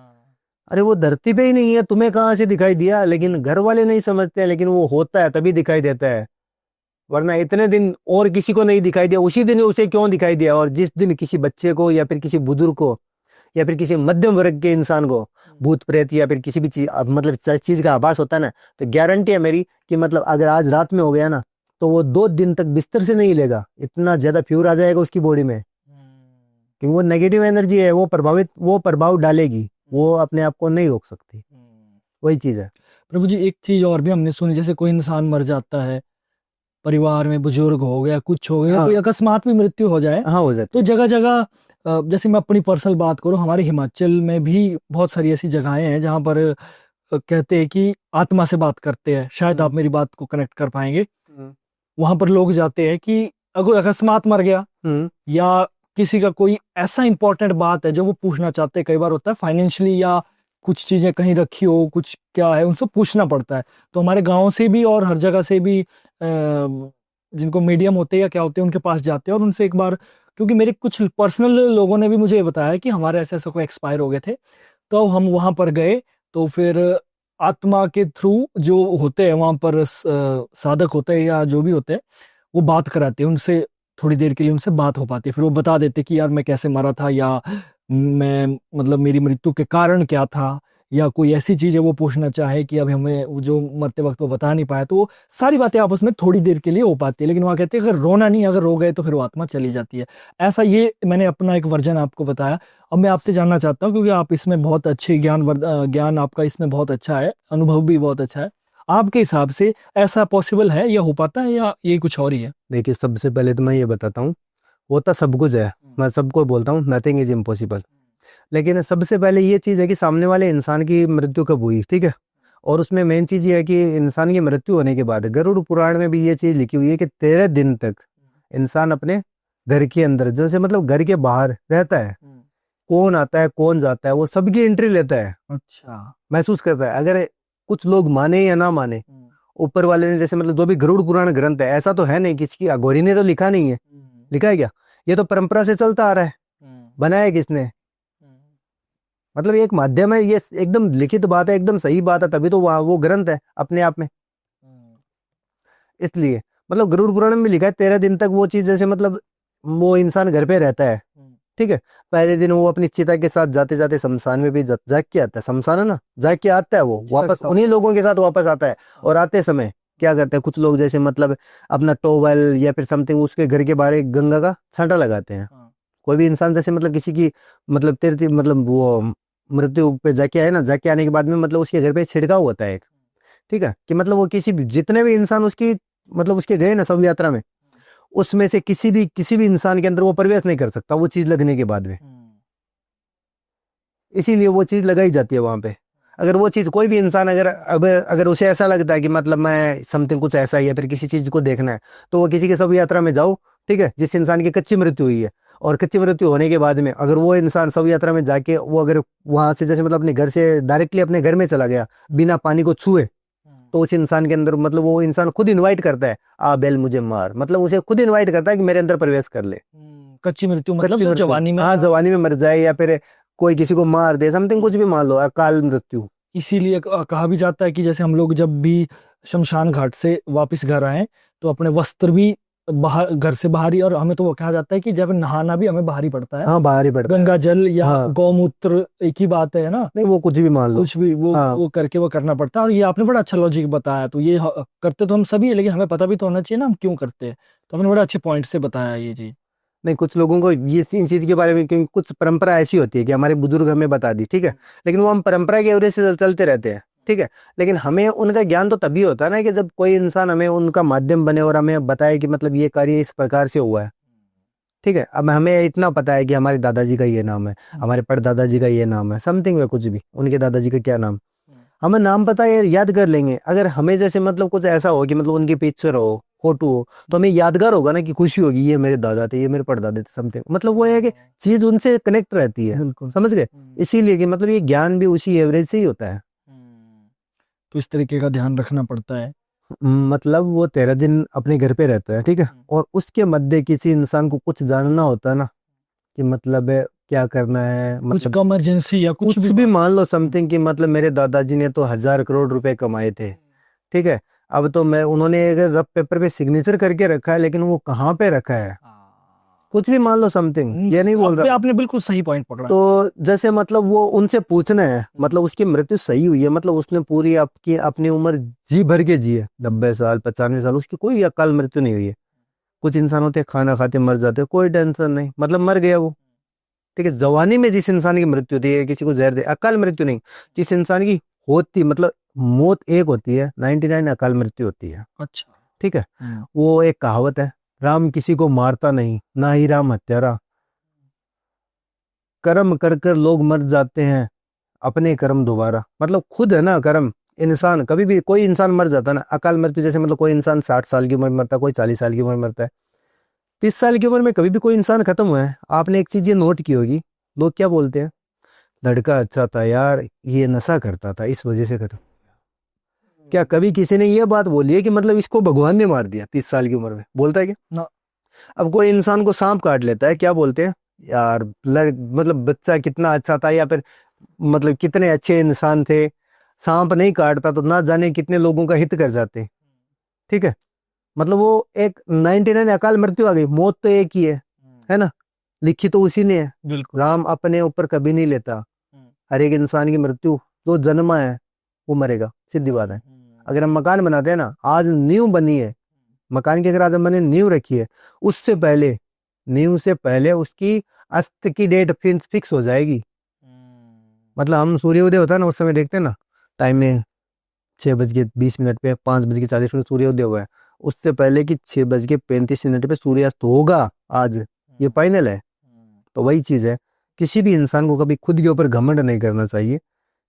अरे वो धरती पे ही नहीं है, तुम्हें कहाँ से दिखाई दिया? लेकिन घर वाले नहीं समझते, लेकिन वो होता है तभी दिखाई देता है, वरना इतने दिन और किसी को नहीं दिखाई दिया, उसी दिन उसे क्यों दिखाई दिया? और जिस दिन किसी बच्चे को या फिर किसी बुजुर्ग को या फिर किसी मध्यम वर्ग के इंसान को भूत प्रेत या फिर किसी भी चीज मतलब चीज का आभास होता है ना, तो गारंटी है मेरी कि मतलब अगर आज रात में हो गया ना, तो वो 2 दिन तक बिस्तर से नहीं लेगा, इतना ज्यादा फ्यूर आ जाएगा उसकी बॉडी में, कि वो नेगेटिव एनर्जी है, वो प्रभाव डालेगी, वो अपने आप को नहीं रोक सकती। वही चीज है। प्रभु जी एक चीज और भी हमने सुनी, जैसे कोई इंसान मर जाता है, परिवार में बुजुर्ग हो गया, कुछ हो गया, हाँ। कोई अकस्मात में मृत्यु हो जाए, हाँ हो जाती तो जगह जगह जैसे मैं अपनी पर्सनल बात करूं, हमारे हिमाचल में भी बहुत सारी ऐसी जगहें हैं जहां पर कहते हैं कि आत्मा से बात करते हैं, शायद आप मेरी बात को कनेक्ट कर पाएंगे। वहां पर लोग जाते हैं कि अगर अकस्मात मर गया या किसी का कोई ऐसा इंपॉर्टेंट बात है जो वो पूछना चाहते हैं, कई बार होता है फाइनेंशियली या कुछ चीजें कहीं रखी हो, कुछ क्या है, उनसे पूछना पड़ता है। तो हमारे गांव से भी और हर जगह से भी जिनको मीडियम होते हैं या क्या होते हैं उनके पास जाते हैं और उनसे एक बार क्योंकि मेरे कुछ पर्सनल लोगों ने भी मुझे बताया कि हमारे ऐसे ऐसे कोई एक्सपायर हो गए थे, तो हम वहां पर गए, तो फिर आत्मा के थ्रू जो होते हैं वहां पर साधक होते हैं या जो भी होते हैं, वो बात कराते हैं उनसे, थोड़ी देर के लिए उनसे बात हो पाती है, फिर वो बता देते कि यार मैं कैसे मरा था, या मैं मतलब मेरी मृत्यु के कारण क्या था, या कोई ऐसी चीज है वो पूछना चाहे कि अब हमें वो जो मरते वक्त वो बता नहीं पाया, तो वो सारी बातें आपस में थोड़ी देर के लिए हो पाती है। लेकिन वहाँ कहते हैं अगर रोना नहीं, अगर रो गए तो फिर वो आत्मा चली जाती है। ऐसा, ये मैंने अपना एक वर्जन आपको बताया। अब मैं आपसे जानना चाहता हूँ, क्योंकि आप इसमें बहुत अच्छे ज्ञान आपका इसमें बहुत अच्छा है, अनुभव भी बहुत अच्छा है, आपके हिसाब से ऐसा पॉसिबल है या हो पाता है, या ये कुछ और ही है? देखिए, सबसे पहले तो मैं ये बताता हूँ, होता सब कुछ है, मैं सबको बोलता हूँ नथिंग इज इम्पॉसिबल। लेकिन सबसे पहले ये चीज़ है कि सामने वाले इंसान की मृत्यु कब हुई, ठीक है। और उसमें मेन चीज़ ये है कि इंसान की मृत्यु होने के बाद गरुड़ पुराण में भी ये चीज़ लिखी हुई है कि 13 दिन तक इंसान अपने घर के अंदर, जैसे मतलब घर के बाहर रहता है, कौन आता है कौन जाता है वो सबकी एंट्री लेता है, अच्छा। महसूस करता है। अगर कुछ लोग माने या ना माने, ऊपर वाले ने जैसे मतलब जो भी गरुड़ पुराण ग्रंथ है, ऐसा तो है नहीं किसी की अघोरी ने तो लिखा नहीं है, लिखा है क्या? ये तो परंपरा से चलता आ रहा है, बनाया किसने? मतलब एक माध्यम है, ये एकदम लिखित बात है, एकदम सही बात है, तभी तो वो ग्रंथ है अपने आप में। इसलिए मतलब गरुड़ पुराण में लिखा है 13 दिन तक वो चीज, जैसे मतलब वो इंसान घर पे रहता है, ठीक है। पहले दिन वो अपनी चिता के साथ जाते जाते शमशान में भी जाग के आता है, शमशान है ना, जाग के आता है, वो वापस उन्हीं लोगों के साथ वापस आता है। और आते समय क्या करते हैं कुछ लोग, जैसे मतलब अपना टॉवल या फिर समथिंग उसके घर के बाहर एक गंगा का छांटा लगाते हैं। कोई भी इंसान जैसे मतलब किसी की मतलब तीर्थ मतलब वो मृत्यु पे जाके आए ना, जाके आने के बाद में मतलब उसके घर पे छिड़काव होता है एक, ठीक है, कि मतलब वो किसी भी जितने भी इंसान उसकी मतलब उसके गए ना शव यात्रा में, उसमें से किसी भी इंसान के अंदर वो प्रवेश नहीं कर सकता वो चीज लगने के बाद में। इसीलिए वो चीज लगाई जाती है वहां पे। अगर वो चीज कोई भी इंसान अगर उसे ऐसा लगता है कि मतलब मैं समथिंग कुछ ऐसा ही है, फिर किसी चीज को देखना है, तो वो किसी के शव यात्रा में जाओ, ठीक है, जिस इंसान की कच्ची मृत्यु हुई है, और कच्ची मृत्यु होने के बाद में अगर वो इंसान शव यात्रा में जाके वो अगर वहां से जैसे मतलब अपने घर से डायरेक्टली अपने घर में चला गया बिना पानी को छुए, तो उस इंसान के अंदर मतलब वो इंसान खुद इनवाइट करता है, आ बेल मुझे मार, मतलब उसे खुद इनवाइट करता है कि मेरे अंदर प्रवेश कर ले। कच्ची मृत्यु मतलब कच्ची मृत्यु, जवानी में? हाँ, जवानी में मर जाए या फिर कोई किसी को मार दे, समथिंग कुछ भी मान लो, अकाल मृत्यु। इसीलिए कहा भी जाता है कि जैसे हम लोग जब भी शमशान घाट से वापस घर आए, तो अपने वस्त्र भी बाहर, घर से बाहर ही, और हमें तो वो कहा जाता है कि जब नहाना भी हमें बाहर ही पड़ता है, हाँ, बाहर ही पड़ता है। गंगा जल या हाँ, गौमूत्र एक ही बात है ना? नहीं वो कुछ भी मान लो, कुछ भी हाँ। वो करके वो करना पड़ता है। और ये आपने बड़ा अच्छा लॉजिक बताया, तो ये करते तो हम सभी है, लेकिन हमें पता भी तो होना चाहिए ना हम क्यों करते हैं। तो आपने बड़ा अच्छे पॉइंट से बताया ये चीज। नहीं, कुछ लोगों को ये इन चीज के बारे में, क्योंकि कुछ परंपरा ऐसी होती है कि हमारे बुजुर्ग हमें बता दी, ठीक है, लेकिन वो हम परंपरा की वजह से चलते रहते हैं, ठीक है। लेकिन हमें उनका ज्ञान तो तभी होता है ना कि जब कोई इंसान हमें उनका माध्यम बने और हमें बताए कि मतलब ये कार्य इस प्रकार से हुआ है, ठीक है। अब हमें इतना पता है कि हमारे दादाजी का ये नाम है, हमारे परदादाजी का ये नाम है, समथिंग है कुछ भी, उनके दादाजी का क्या नाम, हमें नाम पता है, याद कर लेंगे। अगर हमें जैसे मतलब कुछ ऐसा हो कि मतलब उनकी पिक्चर हो, फोटो हो, तो हमें यादगार होगा ना, कि खुशी होगी ये मेरे दादा थे, ये मेरे परदादे थे, समथिंग, मतलब वो है कि चीज उनसे कनेक्ट रहती है, बिल्कुल। समझ गए। इसीलिए कि मतलब ये ज्ञान भी उसी एवरेज से ही होता है। तो इस तरीके का ध्यान रखना पड़ता है। मतलब वो 13 दिन अपने घर पे रहता है, ठीक है, और उसके मध्य किसी इंसान को कुछ जानना होता है ना, कि मतलब क्या करना है, कुछ मतलब इमरजेंसी या कुछ कुछ भी मान लो समथिंग, कि मतलब मेरे दादाजी ने तो 1000 करोड़ रुपए कमाए थे, ठीक है। अब तो मैं उन्होंने अगर रफ पेपर पे सिग्नेचर करके रखा है, लेकिन वो कहाँ पे रखा है, कुछ भी मान लो समथिंग, ये नहीं बोल रहा। आपने बिल्कुल सही पॉइंट पकड़ा। तो जैसे मतलब वो उनसे पूछना है, मतलब उसकी मृत्यु सही हुई है, मतलब उसने पूरी आपकी अपनी उम्र जी भर के जी है, 90 साल 95 साल, उसकी कोई अकाल मृत्यु नहीं हुई है। कुछ इंसान होते हैं खाना खाते मर जाते हैं, कोई टेंशन नहीं, मतलब मर गया वो, ठीक है। जवानी में जिस इंसान की मृत्यु होती है, किसी को जहर दे, अकाल मृत्यु नहीं, जिस इंसान की होती मतलब मौत एक होती है, 99 अकाल मृत्यु होती है। अच्छा। ठीक है। वो एक कहावत है, राम किसी को मारता नहीं, ना ही राम हत्यारा, कर्म कर कर लोग मर जाते हैं, अपने कर्म दोबारा, मतलब खुद है ना कर्म। इंसान कभी भी, कोई इंसान मर जाता है ना अकाल मृत्यु, जैसे मतलब कोई इंसान 60 साल की उम्र में मरता है, कोई 40 साल की उम्र में मरता है, 30 साल की उम्र में कभी भी कोई इंसान खत्म हुआ है। आपने एक चीज ये नोट की होगी, लोग क्या बोलते हैं, लड़का अच्छा था यार, ये नशा करता था इस वजह से खत्म। क्या कभी किसी ने ये बात बोली है कि मतलब इसको भगवान ने मार दिया 30 साल की उम्र में? बोलता है क्या? ना। अब कोई इंसान को सांप काट लेता है, क्या बोलते हैं यार, मतलब बच्चा कितना अच्छा था, या फिर मतलब कितने अच्छे इंसान थे, सांप नहीं काटता तो ना जाने कितने लोगों का हित कर जाते। ठीक है, मतलब वो एक 99 अकाल मृत्यु आ गई, मौत तो एक ही है ना, लिखी तो उसी ने है। बिल्कुल। राम अपने ऊपर कभी नहीं लेता, हर एक इंसान की मृत्यु, जो जन्मा है वो मरेगा, सीधी बात है। अगर हम मकान बनाते हैं ना, आज नींव बनी है मकान की, अगर आज हमने नींव रखी है, उससे पहले, नींव से पहले उसकी अस्त की डेट फिक्स हो जाएगी। मतलब हम सूर्योदय होता है ना, उस समय देखते हैं ना, टाइम में 6:20 पे, 5:40 सूर्योदय हुआ है, उससे पहले कि 6:35 पे सूर्यास्त होगा आज, ये फाइनल है। तो वही चीज है, किसी भी इंसान को कभी खुद के ऊपर घमंड नहीं करना चाहिए,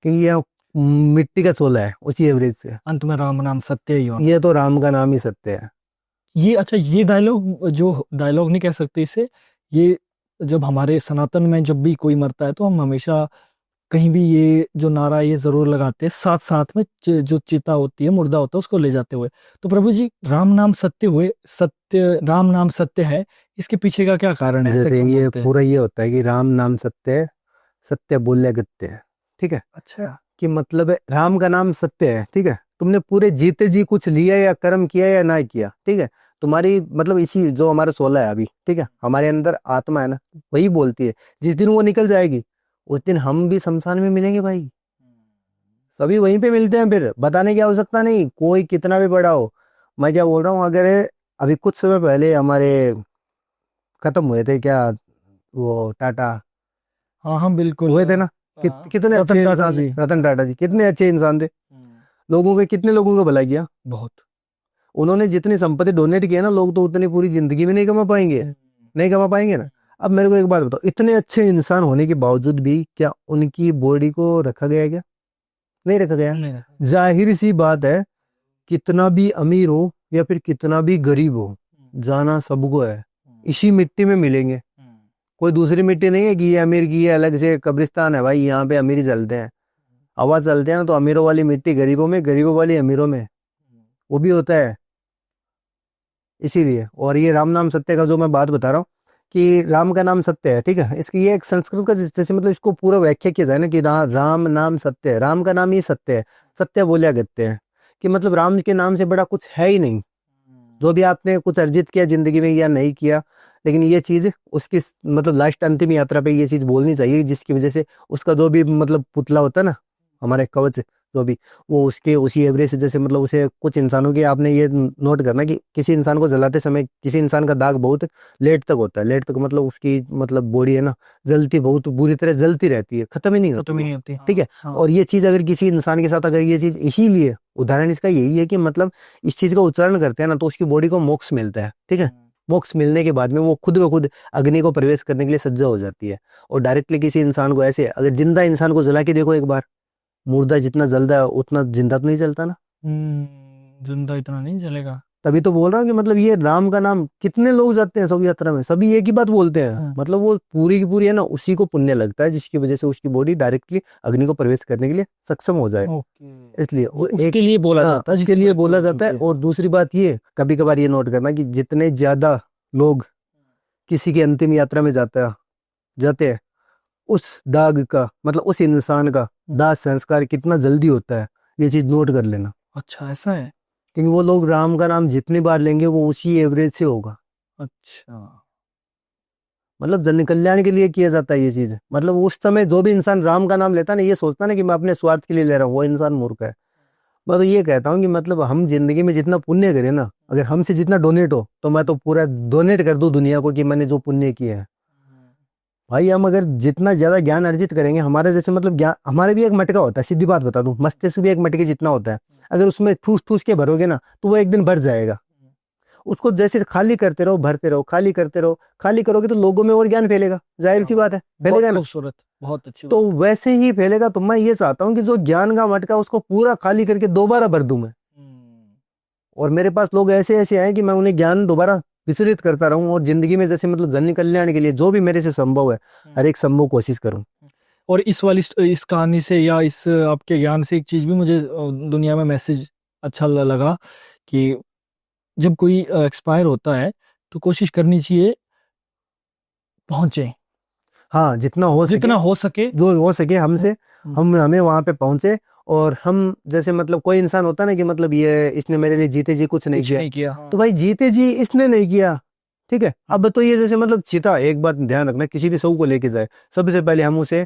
क्योंकि ये मिट्टी का चोला है, उसी एवरेज से। अंत में राम नाम सत्य ही होना। ये तो राम का नाम ही सत्य है। ये अच्छा, ये डायलॉग, जो डायलॉग नहीं कह सकते इसे, ये जब हमारे सनातन में जब भी कोई मरता है तो हम हमेशा कहीं भी ये जो नारा ये जरूर लगाते हैं, साथ साथ में जो चिता होती है, मुर्दा होता है, उसको ले जाते हुए। तो प्रभु जी, राम नाम सत्य हुए, सत्य, राम नाम सत्य है, इसके पीछे का क्या कारण है? ऐसा जैसे क्यों ये बोलते हैं? पूरा ये होता है कि राम नाम सत्य है, सत्य बोले गत्य है। ठीक है, अच्छा। कि मतलब है राम का नाम सत्य है। ठीक है, तुमने पूरे जीते जी कुछ लिया या कर्म किया या ना किया, ठीक है, तुम्हारी मतलब इसी जो हमारा सोला है अभी, ठीक है, हमारे अंदर आत्मा है ना, वही बोलती है। जिस दिन वो निकल जाएगी, उस दिन हम भी शमशान में मिलेंगे भाई, सभी वहीं पे मिलते हैं, फिर बताने की आवश्यकता नहीं, कोई कितना भी बड़ा हो। मैं क्या बोल रहा हूँ, अगर अभी कुछ समय पहले हमारे खत्म हुए थे क्या, वो टाटा हाँ हाँ बिल्कुल। हुए थे ना, हाँ, कितने रतन अच्छे टाटा इंसान थे, जी। रतन टाटा जी कितने अच्छे इंसान थे, लोगों के कितने लोगों का भला किया। बहुत। उन्होंने जितनी संपत्ति डोनेट की है ना, लोग तो उतनी पूरी जिंदगी में नहीं कमा पाएंगे, नहीं कमा पाएंगे ना। अब मेरे को एक बात बताओ, इतने अच्छे इंसान होने के बावजूद भी क्या उनकी बॉडी को रखा गया है क्या? नहीं रखा गया। नहीं। जाहिर सी बात है, कितना भी अमीर हो या फिर कितना भी गरीब हो, जाना सबको है, इसी मिट्टी में मिलेंगे। कोई दूसरी मिट्टी नहीं है कि ये अमीर की ये अलग से कब्रिस्तान है भाई, यहाँ पे अमीर ही चलते हैं, हवा चलते हैं ना, तो अमीरों वाली मिट्टी गरीबों में, गरीबों वाली अमीरों में, वो भी होता है। इसीलिए, और ये राम नाम सत्य का जो मैं बात बता रहा हूँ, कि राम का नाम सत्य है, ठीक है, इसकी ये एक संस्कृत का जैसे मतलब इसको पूरा व्याख्या किया जाए ना, कि राम नाम सत्य है, राम का नाम ही सत्य है, सत्य बोलिया गत्य है, कि मतलब राम के नाम से बड़ा कुछ है ही नहीं। जो भी आपने कुछ अर्जित किया जिंदगी में या नहीं किया, लेकिन ये चीज उसकी मतलब लास्ट अंतिम यात्रा पे ये चीज बोलनी चाहिए, जिसकी वजह से उसका जो भी मतलब पुतला होता है ना, हमारे कवच जो भी, वो उसके उसी एवरेज से, जैसे मतलब उसे कुछ इंसानों की आपने ये नोट करना कि किसी इंसान को जलाते समय किसी इंसान का दाग बहुत लेट तक होता है, लेट तक मतलब उसकी मतलब बॉडी है ना, जलती बहुत बुरी तरह जलती रहती है, खत्म ही नहीं खत्म होती ही है। नहीं होती। ठीक है, हाँ। और ये चीज अगर किसी इंसान के साथ अगर ये चीज, इसीलिए उदाहरण इसका यही है कि मतलब इस चीज का उच्चारण करते हैं ना, तो उसकी बॉडी को मोक्ष मिलता है। ठीक है, मोक्ष मिलने के बाद में वो खुद ब खुद अग्नि को प्रवेश करने के लिए सज्जा हो जाती है। और डायरेक्टली किसी इंसान को ऐसे, अगर जिंदा इंसान को जला के देखो एक बार, मुर्दा जितना जलता है उतना जिंदा तो नहीं जलता ना। जिंदा इतना नहीं चलेगा। तभी तो बोल रहा हूँ कि मतलब ये राम का नाम, कितने लोग जाते हैं सब यात्रा में, सभी एक ही बात बोलते हैं, मतलब वो पूरी की पूरी है ना, उसी को पुण्य लगता है जिसकी वजह से उसकी बॉडी डायरेक्टली अग्नि को प्रवेश करने के लिए सक्षम हो जाए। ओके। इसलिए वो एक, उसके लिए बोला हाँ, जाता है, उसके लिए बोला जाता है। और दूसरी बात ये, कभी कभार ये नोट करना कि जितने ज्यादा लोग किसी की अंतिम यात्रा में जाते हैं, उस दाग का मतलब उस इंसान का दाह संस्कार कितना जल्दी होता है, ये चीज नोट कर लेना। अच्छा, ऐसा है। क्योंकि वो लोग राम का नाम जितनी बार लेंगे वो उसी एवरेज से होगा। अच्छा। मतलब जन कल्याण के लिए किया जाता है ये चीज। मतलब उस समय जो भी इंसान राम का नाम लेता है ना, ये सोचता है ना कि मैं अपने स्वार्थ के लिए ले रहा हूँ, वो इंसान मूर्ख है। मैं तो ये कहता हूँ कि मतलब हम जिंदगी में जितना पुण्य करें ना, अगर हमसे जितना डोनेट हो, तो मैं तो पूरा डोनेट कर दूं दुनिया को कि मैंने जो पुण्य किया है। भाई हम अगर जितना ज्यादा ज्ञान अर्जित करेंगे, हमारे जैसे मतलब ज्ञान, हमारे भी एक मटका होता है, सीधी बात बता दूं, मस्तिष्क भी एक मटके जितना होता है, अगर उसमें ठूस ठूस के भरोगे ना, तो वो एक दिन भर जाएगा। उसको जैसे खाली करते रहो, भरते रहो, खाली करते रहो, खाली करोगे तो लोगों में और ज्ञान फैलेगा, जाहिर सी बात है, बहुत फैलेगा ना। खूबसूरत, बहुत अच्छी तो बात। वैसे ही फैलेगा। तो मैं ये चाहता हूँ कि जो ज्ञान का मटका उसको पूरा खाली करके दोबारा भर दूं मैं। और मेरे पास लोग ऐसे ऐसे आए कि मैं उन्हें ज्ञान दोबारा विचलित करता रहूं, और जिंदगी में जैसे मतलब जन कल्याण के लिए जो भी मेरे से संभव है, हर एक संभव कोशिश करूं। और इस वाली इस कहानी से या इस आपके ज्ञान से एक चीज भी मुझे दुनिया में मैसेज अच्छा लगा कि जब कोई एक्सपायर होता है तो कोशिश करनी चाहिए पहुंचे, हाँ जितना हो सके, जितना हो सके। जो हो सके हमसे, हमें वहां पे पहुंचे। और हम जैसे मतलब कोई इंसान होता ना कि मतलब ये इसने मेरे लिए जीते जी कुछ नहीं कुछ किया, नहीं किया। तो भाई जीते जी इसने नहीं किया, ठीक है। अब तो ये जैसे मतलब चीता, एक बात ध्यान रखना, किसी भी सऊ को लेके जाए, सबसे पहले हम उसे,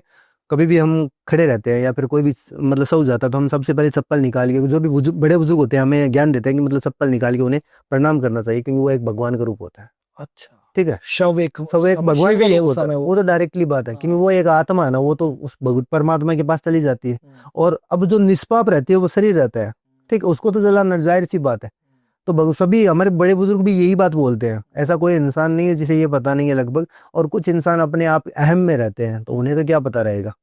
कभी भी हम खड़े रहते हैं या फिर कोई भी मतलब सऊ जाता है, तो हम सबसे पहले चप्पल निकाल के, जो भी बड़े बुजुर्ग होते हैं हमें ज्ञान देते हैं कि मतलब चप्पल निकाल के उन्हें प्रणाम करना चाहिए, क्योंकि वो एक भगवान का रूप होता है। अच्छा, ठीक है, शव एक सब एक भगवान का शिव ही है रूप उस होता है, समय वो तो डायरेक्टली बात है, क्योंकि वो एक आत्मा है ना, वो तो उस परमात्मा के पास चली जाती है। और अब जो निष्पाप रहती है वो शरीर रहता है, ठीक है, उसको तो जलाना जाहिर सी बात है। तो सभी हमारे बड़े बुजुर्ग भी यही बात बोलते हैं, ऐसा कोई इंसान नहीं है जिसे ये पता नहीं है लगभग। और कुछ इंसान अपने आप अहम में रहते हैं, तो उन्हें तो क्या पता रहेगा,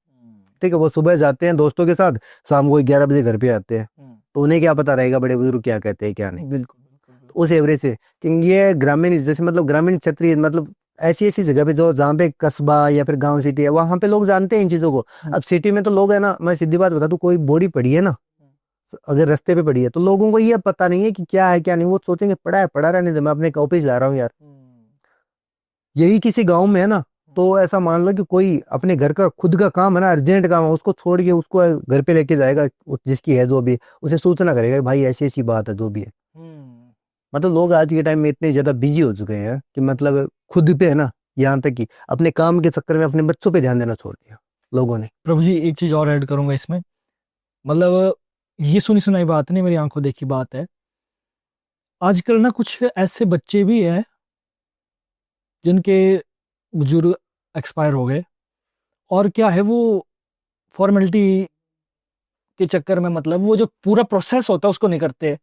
ठीक है। वो सुबह जाते हैं दोस्तों के साथ, शाम को 11 बजे घर पे आते हैं, तो उन्हें क्या पता रहेगा बड़े बुजुर्ग क्या कहते हैं क्या नहीं। बिल्कुल उस एवरेज से, क्योंकि ये ग्रामीण, जैसे मतलब ग्रामीण क्षेत्रीय, मतलब ऐसी ऐसी जगह पे जो जहाँ पे कस्बा या फिर गांव सिटी है, वहां पे लोग जानते हैं इन चीजों को। अब सिटी में तो लोग है ना, मैं सीधी बात बता दूं, कोई बोरी पड़ी है ना, अगर रास्ते पे पड़ी है, तो लोगों को ये पता नहीं है कि क्या है क्या नहीं, वो सोचेंगे पड़ा है पड़ा रहने दे, मैं अपने ऑफिस जा रहा हूँ यार। यही किसी गाँव में है ना, तो ऐसा मान लो कि कोई अपने घर का खुद का काम है ना, अर्जेंट काम है, उसको छोड़ के उसको घर पे लेके जाएगा, जिसकी है जो भी, उसे सूचना करेगा कि भाई ऐसी ऐसी बात है जो भी है। मतलब लोग आज के टाइम में इतने ज्यादा बिजी हो चुके हैं कि मतलब खुद पे है ना, यहाँ तक कि अपने काम के चक्कर में अपने बच्चों पे ध्यान देना छोड़ दिया लोगों ने। प्रभु जी, एक चीज और ऐड करूंगा इसमें। मतलब ये सुनी सुनाई बात नहीं, मेरी आंखों देखी बात है। आजकल ना कुछ ऐसे बच्चे भी हैं जिनके बुजुर्ग एक्सपायर हो गए, और क्या है, वो फॉर्मेलिटी के चक्कर में, मतलब वो जो पूरा प्रोसेस होता है उसको नहीं करते,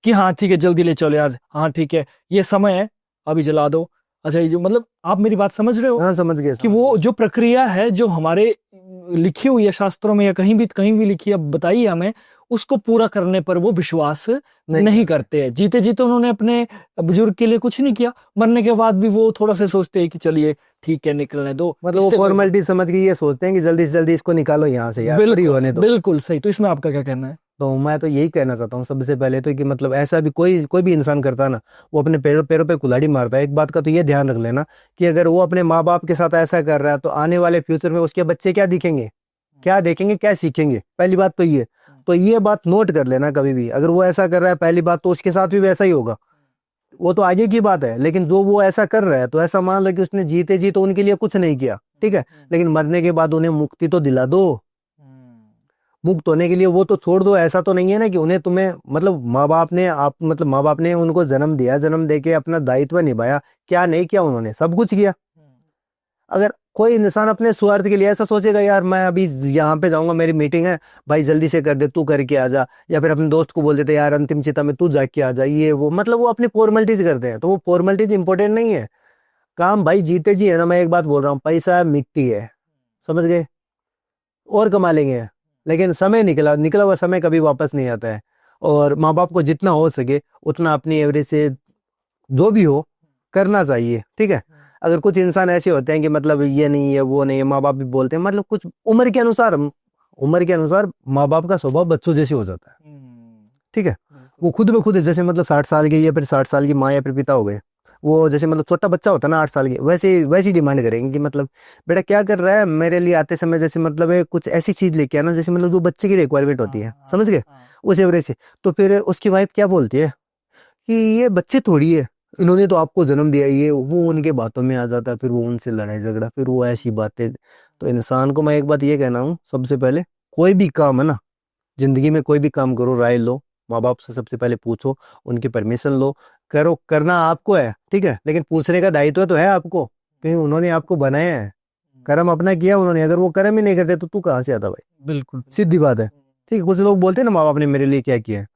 कि हाँ ठीक है जल्दी ले चलो यार, हाँ ठीक है ये समय है अभी जला दो। अच्छा, ये जो मतलब आप मेरी बात समझ रहे हो, हाँ समझ गए, कि वो जो प्रक्रिया है जो हमारे लिखी हुई है शास्त्रों में या कहीं भी लिखी है, बताइए हमें, उसको पूरा करने पर वो विश्वास नहीं करते हैं। जीते जीते उन्होंने अपने बुजुर्ग के लिए कुछ नहीं किया, मरने के बाद भी वो थोड़ा सा सोचते हैं कि चलिए ठीक है निकलने दो, मतलब वो इससे कोई फॉर्मेलिटी समझ के ये सोचते हैं कि जल्दी से जल्दी इसको निकालो यहाँ से यार, फ्री बिल्कुल होने दो। बिल्कुल सही। तो इसमें आपका क्या कहना है? तो मैं तो यही कहना चाहता हूँ सबसे पहले तो, कि मतलब ऐसा भी कोई भी इंसान करता है ना, वो अपने पैरों पैरों पे कुल्हाड़ी मारता है। एक बात का तो ये ध्यान रख लेना कि अगर वो अपने माँ बाप के साथ ऐसा कर रहा है, तो आने वाले फ्यूचर में उसके बच्चे क्या दिखेंगे, क्या देखेंगे, क्या सीखेंगे। पहली बात तो ये बात नोट कर लेना कभी भी, अगर वो ऐसा कर रहा है पहली बात, तो उसके साथ भी वैसा ही होगा। वो तो आगे की बात है, लेकिन जो वो ऐसा कर रहा है, तो ऐसा मान लो कि उसने जीते जी तो उनके लिए कुछ नहीं किया, ठीक है, लेकिन मरने के बाद उन्हें मुक्ति तो दिला दो। मुक्त होने के लिए वो तो छोड़ दो। ऐसा तो नहीं है ना कि उन्हें, तुम्हें मतलब माँ बाप ने उनको जन्म दिया, जन्म देके अपना दायित्व निभाया, क्या नहीं किया उन्होंने, सब कुछ किया। अगर कोई इंसान अपने स्वार्थ के लिए ऐसा सोचेगा, यार मैं अभी यहाँ पे जाऊंगा, मेरी मीटिंग है, भाई जल्दी से कर दे, तू करके आ जा, या फिर अपने दोस्त को बोल देते यार अंतिम चिता में तू जाके आ जा, ये वो, मतलब वो अपनी फॉर्मेलिटीज करते हैं। तो वो फॉर्मेलिटीज इंपॉर्टेंट नहीं है, काम भाई जीते जी है ना। मैं एक बात बोल रहा हूँ, पैसा मिट्टी है, समझ गए, और कमा लेंगे, लेकिन समय निकला निकला हुआ समय कभी वापस नहीं आता है। और माँ बाप को जितना हो सके उतना अपनी एवरेज से जो भी हो करना चाहिए, ठीक है। अगर कुछ इंसान ऐसे होते हैं कि मतलब ये नहीं है वो नहीं है, माँ बाप भी बोलते हैं, मतलब कुछ उम्र के अनुसार माँ बाप का स्वभाव बच्चों जैसे हो जाता है, ठीक है। वो खुद ब खुद जैसे मतलब 60 साल के या फिर 60 साल की माँ या फिर पिता हो गए, वो जैसे मतलब छोटा बच्चा होता है ना 8 साल के, वैसे वैसी डिमांड करेंगे कि मतलब बेटा क्या कर रहा है, मेरे लिए आते समय जैसे मतलब कुछ ऐसी चीज लेके आना, जैसे मतलब जो बच्चे की रिक्वायरमेंट होती है, समझ गए, उस एवरेज से। तो फिर उसकी वाइफ क्या बोलती है कि ये बच्चे थोड़ी है, इन्होंने तो आपको जन्म दिया, ये वो उनके बातों में आ जाता है, फिर वो उनसे लड़ाई झगड़ा, फिर वो ऐसी बातें। तो इंसान को मैं एक बात ये कहना हूँ, सबसे पहले कोई भी काम है ना, जिंदगी में कोई भी काम करो, राय लो, माँ बाप से सबसे पहले पूछो, उनकी परमिशन लो, करो, करना आपको है, ठीक है, लेकिन पूछने का दायित्व तो है आपको, क्योंकि उन्होंने आपको बनाया है, कर्म अपना किया उन्होंने। अगर वो कर्म ही नहीं करते तो तू कहाँ से आता भाई, बिल्कुल सीधी बात है, ठीक है। कुछ लोग बोलते हैं ना माँ बाप ने मेरे लिए क्या किया है,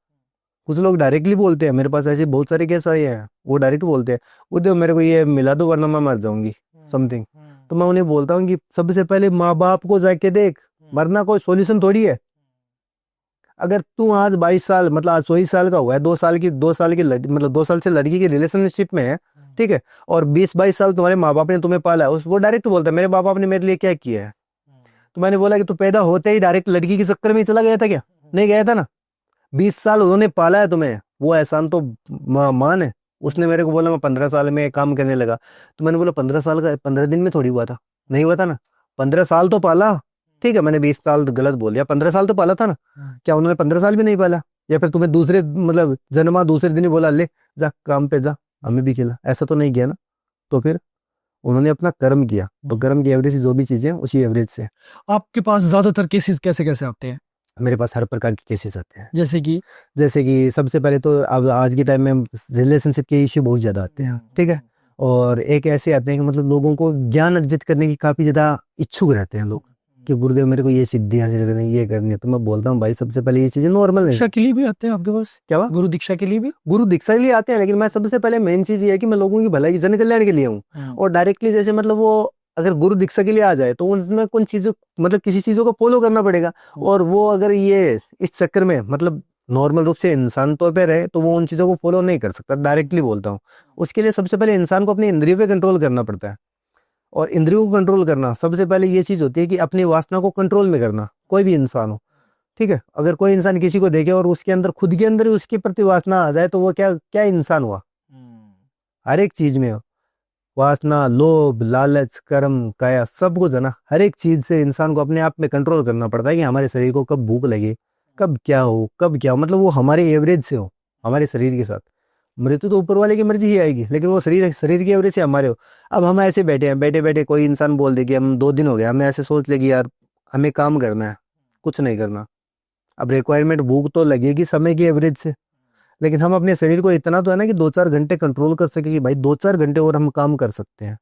कुछ लोग डायरेक्टली बोलते हैं, मेरे पास ऐसे बहुत सारे केस आए हैं, वो डायरेक्ट बोलते हैं, वो देखो मेरे को ये मिला दो वरना मैं मर जाऊंगी, समथिंग। तो मैं उन्हें बोलता हूँ कि सबसे पहले माँ बाप को जाके देख, मरना कोई सॉल्यूशन थोड़ी है। अगर तू आज 22 साल, मतलब आज 24 साल का हुआ है, 2 साल की मतलब 2 साल से लड़की की रिलेशनशिप में है, ठीक है, और 20-22 साल तुम्हारे माँ बाप ने तुम्हें पाला है, वो डायरेक्ट बोलता है मेरे माँ बाप ने मेरे लिए क्या किया है। तो मैंने बोला कि तू पैदा होते ही डायरेक्ट लड़की के चक्कर में ही चला गया था क्या? नहीं गया था ना, 20 साल उन्होंने पाला है तुम्हें, वो एहसान तो मान है, उसने मेरे को बोला मैं 15 साल में काम करने लगा, तो मैंने बोला 15 साल का 15 दिन में थोड़ी हुआ था, नहीं हुआ था ना, 15 साल तो पाला। ठीक है, मैंने 20 साल गलत बोल दिया, 15 साल तो पाला था ना। क्या उन्होंने 15 साल भी नहीं पाला? या फिर तुम्हें दूसरे मतलब जन्मा दूसरे दिन ही बोला ले जा काम पे जा, हमें भी खिला, ऐसा तो नहीं किया ना। तो फिर उन्होंने अपना कर्म किया, तो कर्म की एवरेज जो भी चीजें उसी एवरेज से। आपके पास ज्यादातर केसेस कैसे कैसे आते हैं? मेरे पास हर प्रकार के केसेस आते हैं। जैसे कि सबसे पहले तो अब आज के टाइम में रिलेशनशिप के इश्यू बहुत ज्यादा आते हैं। ठीक है, और एक ऐसे आते हैं कि मतलब लोगों को ज्ञान अर्जित करने की काफी ज्यादा इच्छुक रहते हैं लोग कि गुरुदेव मेरे को ये सिद्धि हासिल करनी है, ये करनी है। तो मैं बोलता हूँ भाई सबसे पहले ये चीजें नॉर्मल है। दीक्षा के लिए भी आते हैं आपके पास? क्या हुआ? गुरु दीक्षा के लिए भी? गुरु दीक्षा के लिए आते हैं, लेकिन मैं सबसे पहले मेन चीज ये है कि मैं लोगों की भलाई जन कल्याण के लिए हूँ। और डायरेक्टली जैसे मतलब वो अगर गुरु दीक्षा के लिए आ जाए तो उनमें कुछ चीजों मतलब किसी चीजों को फॉलो करना पड़ेगा। और वो अगर ये इस चक्कर में मतलब नॉर्मल रूप से इंसान तौर पे रहे तो वो उन चीजों को फॉलो नहीं कर सकता। डायरेक्टली बोलता हूँ, उसके लिए सबसे पहले इंसान को अपनी इंद्रियों पे कंट्रोल करना पड़ता है। और इंद्रियों को कंट्रोल करना सबसे पहले ये चीज होती है कि अपनी वासना को कंट्रोल में करना, कोई भी इंसान हो। ठीक है, अगर कोई इंसान किसी को देखे और उसके अंदर खुद के अंदर ही उसके प्रति वासना आ जाए तो वो क्या क्या इंसान हुआ? हर एक चीज में वासना, लोभ, लालच, कर्म, काया, सब कुछ है ना। हर एक चीज से इंसान को अपने आप में कंट्रोल करना पड़ता है कि हमारे शरीर को कब भूख लगे, कब क्या हो, कब क्या हो, मतलब वो हमारे एवरेज से हो, हमारे शरीर के साथ। मृत्यु तो ऊपर वाले की मर्जी ही आएगी, लेकिन वो शरीर शरीर की एवरेज से हमारे हो। अब हम ऐसे बैठे हैं, बैठे बैठे कोई इंसान बोल दे कि हम 2 दिन हो गया, हमें ऐसे सोच ले कि यार हमें काम करना है, कुछ नहीं करना। अब रिक्वायरमेंट भूख तो लगेगी समय की एवरेज से, लेकिन हम अपने शरीर को इतना तो है ना कि 2-4 घंटे कंट्रोल कर सके कि भाई 2-4 घंटे और हम काम कर सकते हैं।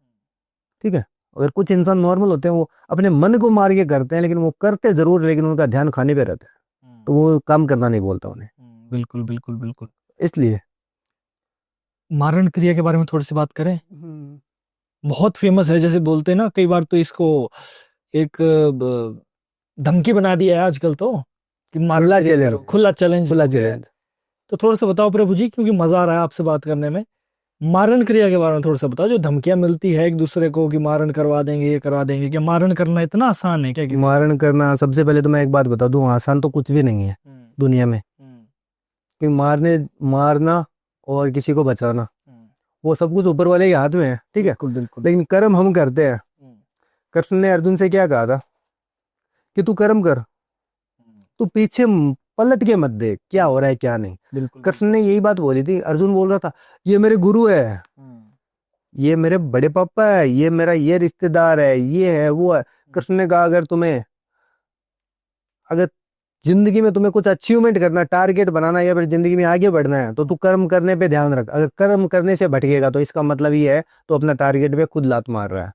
ठीक है, अगर कुछ इंसान नॉर्मल होते हैं वो अपने मन को मार के करते हैं, लेकिन वो करते जरूर, लेकिन उनका ध्यान खाने पे रहता है, तो वो काम करना नहीं बोलता उन्हें। बिल्कुल बिल्कुल बिल्कुल। इसलिए मारण क्रिया के बारे में थोड़ी सी बात करें। बहुत फेमस है, जैसे बोलते हैं ना, कई बार तो इसको एक धमकी बना दिया है आजकल तो कि खुला चैलेंज, खुला चैलेंज। खुला चैलेंज। तो थोड़ा सा बताओ प्रभु जी, क्योंकि मजा आ रहा है आपसे बात करने में। मारण क्रिया के बारे में थोड़ा सा बताओ, जो धमकियां मिलती है एक दूसरे को कि मारण करवा देंगे, ये करवा देंगे, क्या मारण करना इतना आसान है क्या? मारण करना, सबसे पहले तो मैं एक बात बता दूं, आसान तो कुछ भी नहीं है दुनिया में। कि मारना और किसी को बचाना वो सब कुछ ऊपर वाले के हाथ में है। ठीक है, लेकिन कर्म हम करते हैं। कृष्ण ने अर्जुन से क्या कहा था कि तू कर्म कर, तू पीछे पलट के मत देख क्या हो रहा है क्या नहीं। कृष्ण ने यही बात बोली थी। अर्जुन बोल रहा था ये मेरे गुरु है, ये मेरे बड़े पापा है, ये मेरा ये रिश्तेदार है, ये है वो है। कृष्ण ने कहा अगर जिंदगी में तुम्हें कुछ अचीवमेंट करना, टारगेट बनाना या फिर जिंदगी में आगे बढ़ना है तो तू कर्म करने पे ध्यान रख। अगर कर्म करने से भटकेगा तो इसका मतलब ये है तो अपना टारगेट पे खुद लात मार रहा है।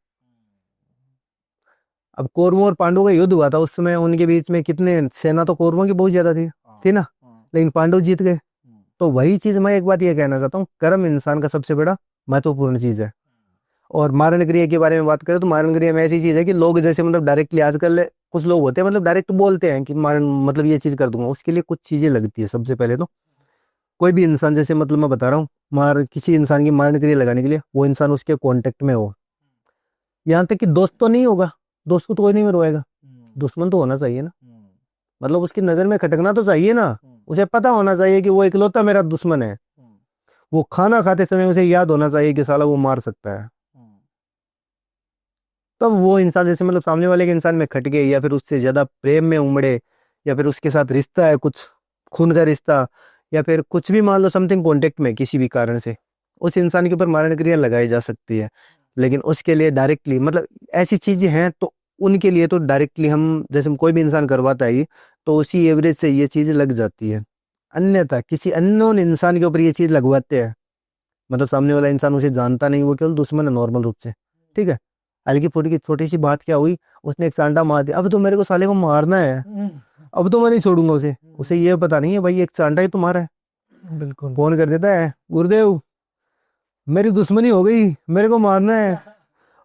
अब कौरवों और पांडवों का युद्ध हुआ था, उस समय उनके बीच में कितने सेना तो कौरवों की बहुत ज्यादा थी ना, लेकिन पांडव जीत गए। तो वही चीज मैं एक बात ये कहना चाहता हूँ, कर्म इंसान का सबसे बड़ा महत्वपूर्ण चीज है। और मारण क्रिया के बारे में बात करें तो मारण क्रिया में ऐसी चीज है कि लोग जैसे मतलब डायरेक्टली आजकल कुछ लोग होते हैं मतलब डायरेक्ट बोलते हैं कि मारण मतलब ये चीज कर दूंगा। उसके लिए कुछ चीजें लगती है। सबसे पहले तो कोई भी इंसान, जैसे मतलब मैं बता रहा हूँ, किसी इंसान की मारण क्रिया लगाने के लिए वो इंसान उसके कांटेक्ट में हो। यहाँ तक कि दोस्त तो नहीं होगा, दोस्त को तो कोई नहीं मरवाएगा, दुश्मन तो होना चाहिए ना। मतलब उसकी नजर में खटकना तो चाहिए ना, उसे पता होना चाहिए कि वो इकलौता मेरा दुश्मन है। वो खाना खाते समय उसे याद होना चाहिए कि साला वो मार सकता है। तब वो इंसान जैसे मतलब सामने वाले के इंसान में खटके या फिर उससे ज्यादा प्रेम में उमड़े या फिर उसके साथ रिश्ता है कुछ खून का रिश्ता या फिर कुछ भी मान लो समथिंग कॉन्टेक्ट में किसी भी कारण से, उस इंसान के ऊपर मारण क्रिया लगाई जा सकती है। लेकिन उसके लिए डायरेक्टली मतलब ऐसी चीजें हैं तो उनके लिए तो डायरेक्टली हम जैसे कोई भी इंसान करवाता है तो उसी एवरेज से ये चीज लग जाती है। अन्यथा किसी अननोन इंसान के ऊपर ये चीज लगवाते हैं, मतलब सामने वाला इंसान उसे जानता नहीं, वो केवल दुश्मन है नॉर्मल रूप से। ठीक है, हल्की फुल्की की छोटी सी बात क्या हुई, उसने एक सांडा मार दिया, अब तो मेरे को साले को मारना है, अब तो मैं नहीं छोड़ूंगा उसे। उसे ये पता नहीं है भाई एक सांडा ही तो मारा है। बिल्कुल। फोन कर देता है, गुरुदेव मेरी दुश्मनी हो गई, मेरे को मारना है।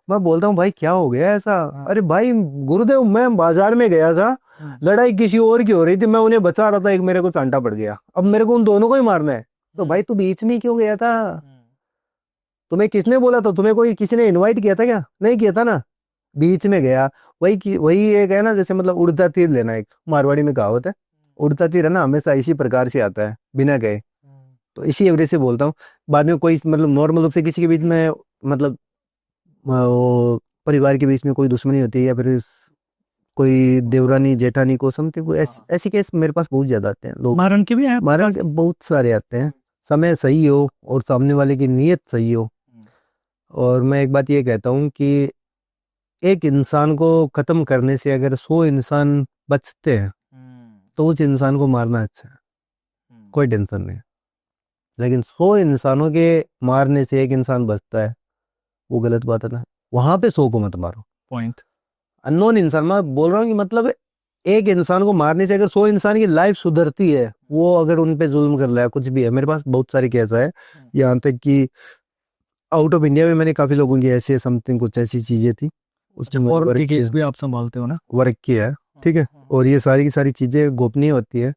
मैं बोलता हूँ भाई क्या हो गया ऐसा? अरे भाई गुरुदेव मैं बाजार में गया था, लड़ाई किसी और की हो रही थी, मैं उन्हें बचा रहा था, एक मेरे को सांडा पड़ गया, अब मेरे को उन दोनों को ही मारना है। तो भाई तू बीच में क्यों गया था? तुम्हें किसने बोला था? तुम्हें कोई किसी ने इनवाइट किया था क्या? नहीं किया था ना, बीच में गया। वही एक है ना, जैसे मतलब उड़ता तीर लेना, एक मारवाड़ी में कहावत है, उड़ता तीर है ना हमेशा इसी प्रकार से आता है बिना गए। तो इसी एवरेज से बोलता हूँ। बाद में कोई मतलब नॉर्मल रूप से किसी के बीच में मतलब वो परिवार के बीच में कोई दुश्मनी होती है या फिर कोई देवरानी जेठानी को समथिंग कोई ऐसी केस मेरे पास बहुत ज्यादा आते हैं लोग। मारन के भी हैं मारन के बहुत सारे आते हैं, समय सही हो और सामने वाले की नीयत सही हो। और मैं एक बात ये कहता हूँ कि एक इंसान को खत्म करने से अगर 100 इंसान बचते हैं तो उस इंसान को मारना अच्छा है, कोई टेंशन नहीं। लेकिन 100 इंसानों के मारने से एक इंसान बचता है, वो गलत बात है ना। वहां पे 100 को मत मारो। पॉइंट। अननोन इंसान, मैं बोल रहा हूँ कि मतलब एक इंसान को मारने से अगर 100 इंसान की लाइफ सुधरती है, वो अगर उन पे जुल्म कर रहा है कुछ भी है, मेरे पास बहुत सारे केस है। यहाँ तक कि आउट ऑफ इंडिया में मैंने काफी लोगों की ऐसे समथिंग कुछ ऐसी चीजें थी, उसमें और वर्क के केस किया, भी आप संभालते हो ना? वर्क किया है, ठीक है। और ये सारी की सारी चीजें गोपनीय होती है।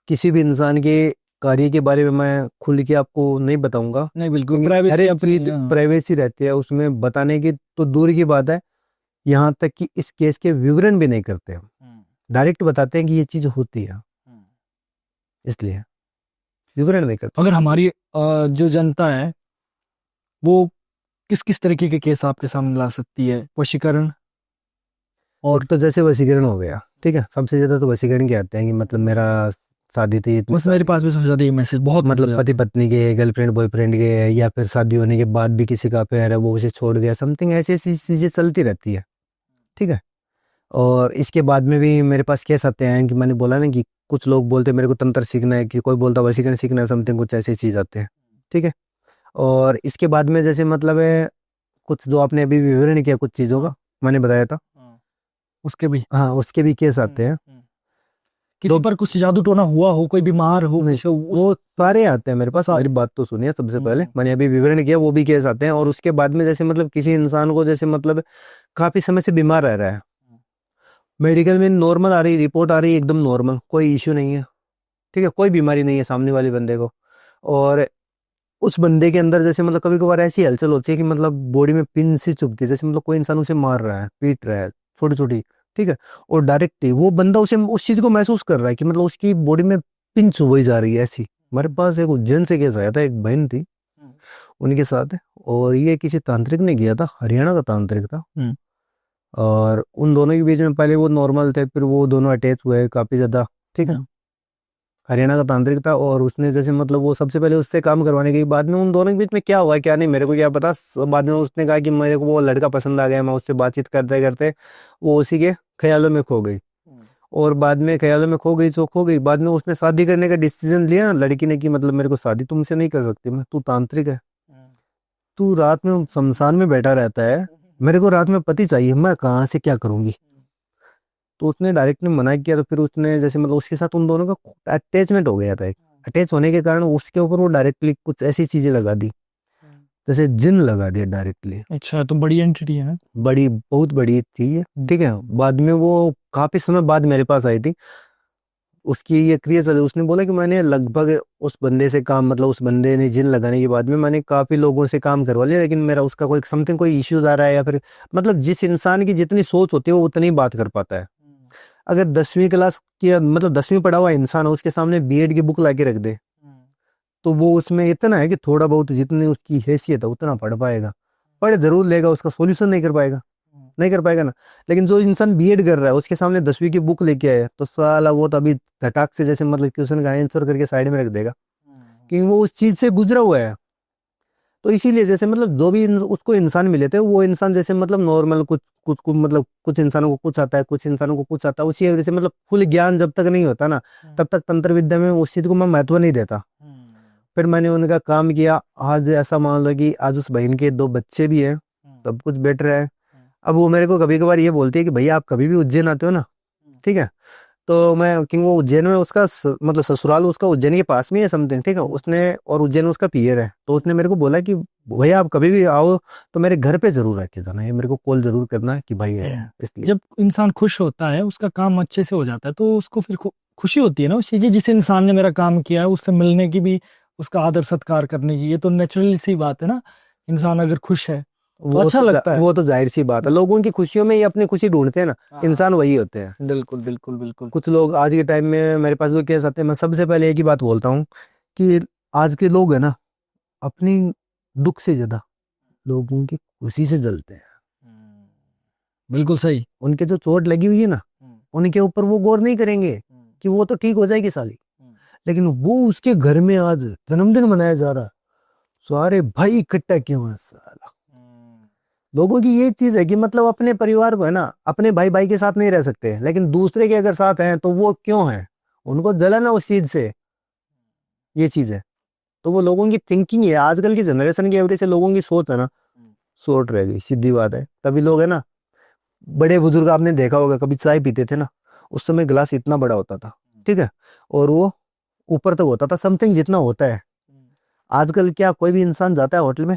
किसी भी इंसान के कार्य के बारे में मैं खुल के आपको नहीं बताऊंगा, नहीं बिल्कुल, क्योंकि प्राइवेसी हर एक अपनी, चीज हाँ। प्राइवेसी रहती है, उसमें बताने की तो दूर की बात है। यहाँ तक कि इस केस के विवरण भी नहीं करते हम, डायरेक्ट बताते हैं कि ये चीज होती है, इसलिए विवरण नहीं करते। अगर हमारी जो जनता है वो किस किस तरीके के केस आपके सामने ला सकती है? वशीकरण और तो जैसे वशीकरण हो गया, ठीक है, सबसे ज्यादा तो वशीकरण के आते हैं कि मतलब मेरा शादी थी इतने बस मेरे पास भी सबसे ज्यादा ये मैसेज बहुत मतलब पति पत्नी के, गर्लफ्रेंड बॉयफ्रेंड के, या फिर शादी होने के बाद भी किसी का अफेयर है, वो उसे छोड़ गया, समथिंग ऐसी ऐसी चीजें चलती रहती है, ठीक है। और इसके बाद में भी मेरे पास केस आते हैं कि मैंने बोला ना कि कुछ लोग बोलते हैं मेरे को तंत्र सीखना है, कि कोई बोलता वशीकरण सीखना है, समथिंग कुछ ऐसी चीज आते हैं, ठीक है। और इसके बाद में जैसे मतलब है कुछ जो आपने अभी विवरण किया कुछ चीजों का मैंने बताया था, उसके भी हाँ उसके भी केस आते हैं। किसी पर कुछ जादू टोना हुआ हो, कोई बीमार हो, नहीं, कुछ हो, वो सारे आते हैं मेरे पास। मेरी बात तो सुनिए, सबसे पहले मैंने अभी विवरण किया, वो भी केस आते हैं। और उसके बाद में जैसे मतलब किसी इंसान को जैसे मतलब काफी समय से बीमार रह रहा है, मेडिकल में नॉर्मल आ रही रिपोर्ट, आ रही एकदम नॉर्मल, कोई इश्यू नहीं है, ठीक है, कोई बीमारी नहीं है सामने वाले बंदे को। और उस बंदे के अंदर जैसे मतलब कभी कभार ऐसी हलचल होती है कि मतलब बॉडी में पिन सी चुभती है, जैसे मतलब कोई इंसान उसे मार रहा है, पीट रहा है, छोटी छोटी, ठीक है। और डायरेक्ट वो बंदा उसे उस चीज को महसूस कर रहा है कि मतलब उसकी बॉडी में पिन चुभाई जा रही है ऐसी। हमारे पास एक उज्जैन से केस आया था, एक बहन थी उनके साथ, और ये किसी तांत्रिक ने किया था, हरियाणा का तांत्रिक था। और उन दोनों के बीच में पहले वो नॉर्मल थे, फिर वो दोनों अटैच हुए काफी ज्यादा, ठीक है। हरियाणा का तांत्रिक था, और उसने जैसे मतलब वो सबसे पहले उससे काम करवाने के बाद में उन दोनों के बीच में क्या हुआ क्या नहीं मेरे को क्या पता। बाद में उसने कहा कि मेरे को वो लड़का पसंद आ गया, मैं उससे बातचीत करते करते वो उसी के ख्यालों में खो गई। और बाद में ख्यालों में खो गई, तो खो गई। बाद में उसने शादी करने का डिसीजन लिया लड़की ने कि मतलब मेरे को शादी तुमसे नहीं कर सकती मैं, तू तांत्रिक है, तू रात में शमशान में बैठा रहता है, मेरे को रात में पति चाहिए, मैं कहाँ से क्या करूंगी। तो उसने डायरेक्ट ने मना किया। तो फिर उसने जैसे मतलब उसके साथ उन दोनों का अटैचमेंट हो गया था, एक अटैच होने के कारण उसके ऊपर वो डायरेक्टली कुछ ऐसी चीजें लगा दी, जैसे जिन लगा दिया डायरेक्टली। अच्छा, तो बड़ी एंटिटी है। बड़ी, बहुत बड़ी थी ये, ठीक है। बाद में वो काफी समय बाद मेरे पास आई थी, उसकी ये क्रिया चली। उसने बोला कि मैंने लगभग उस बंदे से काम मतलब उस बंदे ने जिन लगाने के बाद में मैंने काफी लोगों से काम करवा लिया, लेकिन मेरा उसका कोई समथिंग कोई इश्यूज आ रहा है, या फिर मतलब जिस इंसान की जितनी सोच होती है वो उतनी बात कर पाता है। अगर 10वीं क्लास की मतलब 10वीं पढ़ा हुआ इंसान है, उसके सामने बीएड की बुक लाके रख दे, तो वो उसमें इतना है कि थोड़ा बहुत जितनी उसकी हैसियत है उतना पढ़ पाएगा, पढ़ जरूर लेगा, उसका सॉल्यूशन नहीं कर पाएगा, नहीं कर पाएगा ना। लेकिन जो इंसान बीएड कर रहा है उसके सामने 10वीं की बुक लेके आया, तो साला वो तो अभी धटाक से जैसे मतलब क्वेश्चन का आंसर करके साइड में रख देगा, क्योंकि वो उस चीज से गुजरा हुआ है। तो इसीलिए जैसे मतलब जो भी उसको इंसान मिले थे, वो इंसान जैसे मतलब नॉर्मल कुछ मतलब कुछ इंसानों को कुछ आता है, कुछ इंसानों को कुछ आता है, उसी वजह से मतलब फुल ज्ञान जब तक नहीं होता ना, तब तक तंत्र विद्या में उस चीज को मैं महत्व नहीं देता। फिर मैंने उनका काम किया। आज ऐसा मान लो कि आज उस बहन के 2 बच्चे भी हैं, सब कुछ बेटर है। अब वो मेरे को कभी कभार ये बोलती है कि भैया आप कभी भी उज्जैन आते हो ना, ठीक है, तो मैं क्योंकि वो उज्जैन में उसका मतलब ससुराल उसका उज्जैन के पास में है समथिंग, ठीक है, उसने और उज्जैन उसका पियर है। तो उसने मेरे को बोला कि भैया आप कभी भी आओ तो मेरे घर पे जरूर आके जाना है, मेरे को कॉल जरूर करना है कि भाई है। इसलिए जब इंसान खुश होता है, उसका काम अच्छे से हो जाता है, तो उसको फिर खुशी होती है ना उस चीज की, जिस इंसान ने मेरा काम किया है उससे मिलने की भी, उसका आदर सत्कार करने की। ये तो नेचुरल सी बात है ना, इंसान अगर खुश है तो अच्छा लगता है। वो तो जाहिर सी बात है, लोगों की खुशियों में ये अपनी खुशी ढूंढते हैं ना, इंसान वही होते हैं। बिल्कुल बिल्कुल बिल्कुल। कुछ लोग आज के टाइम में मेरे पास जो केस आते हैं, मैं सबसे पहले एक ही बात बोलता हूँ कि आज के लोग है ना, अपनी दुख से ज्यादा लोगों की खुशी से जलते हैं। बिल्कुल सही। उनके जो चोट लगी हुई है ना, उनके ऊपर वो गौर नहीं करेंगे कि वो तो ठीक हो जाएगी साली, लेकिन वो उसके घर में आज जन्मदिन मनाया जा रहा है, सारे भाई इकट्ठा क्यों है साला। लोगों की ये चीज है कि मतलब अपने परिवार को है ना, अपने भाई भाई के साथ नहीं रह सकते, लेकिन दूसरे के अगर साथ हैं तो वो क्यों है, उनको जलन है उस चीज से, ये चीज है। तो वो लोगों की थिंकिंग है, आजकल की जनरेशन की वजह से लोगों की सोच है ना शॉर्ट रह गई, सीधी बात है। तभी लोग है ना, बड़े बुजुर्ग आपने देखा होगा, कभी चाय पीते थे ना, उस समय गिलास इतना बड़ा होता था, ठीक है, और वो ऊपर तक होता था, समथिंग जितना होता है। आजकल क्या कोई भी इंसान जाता है होटल में,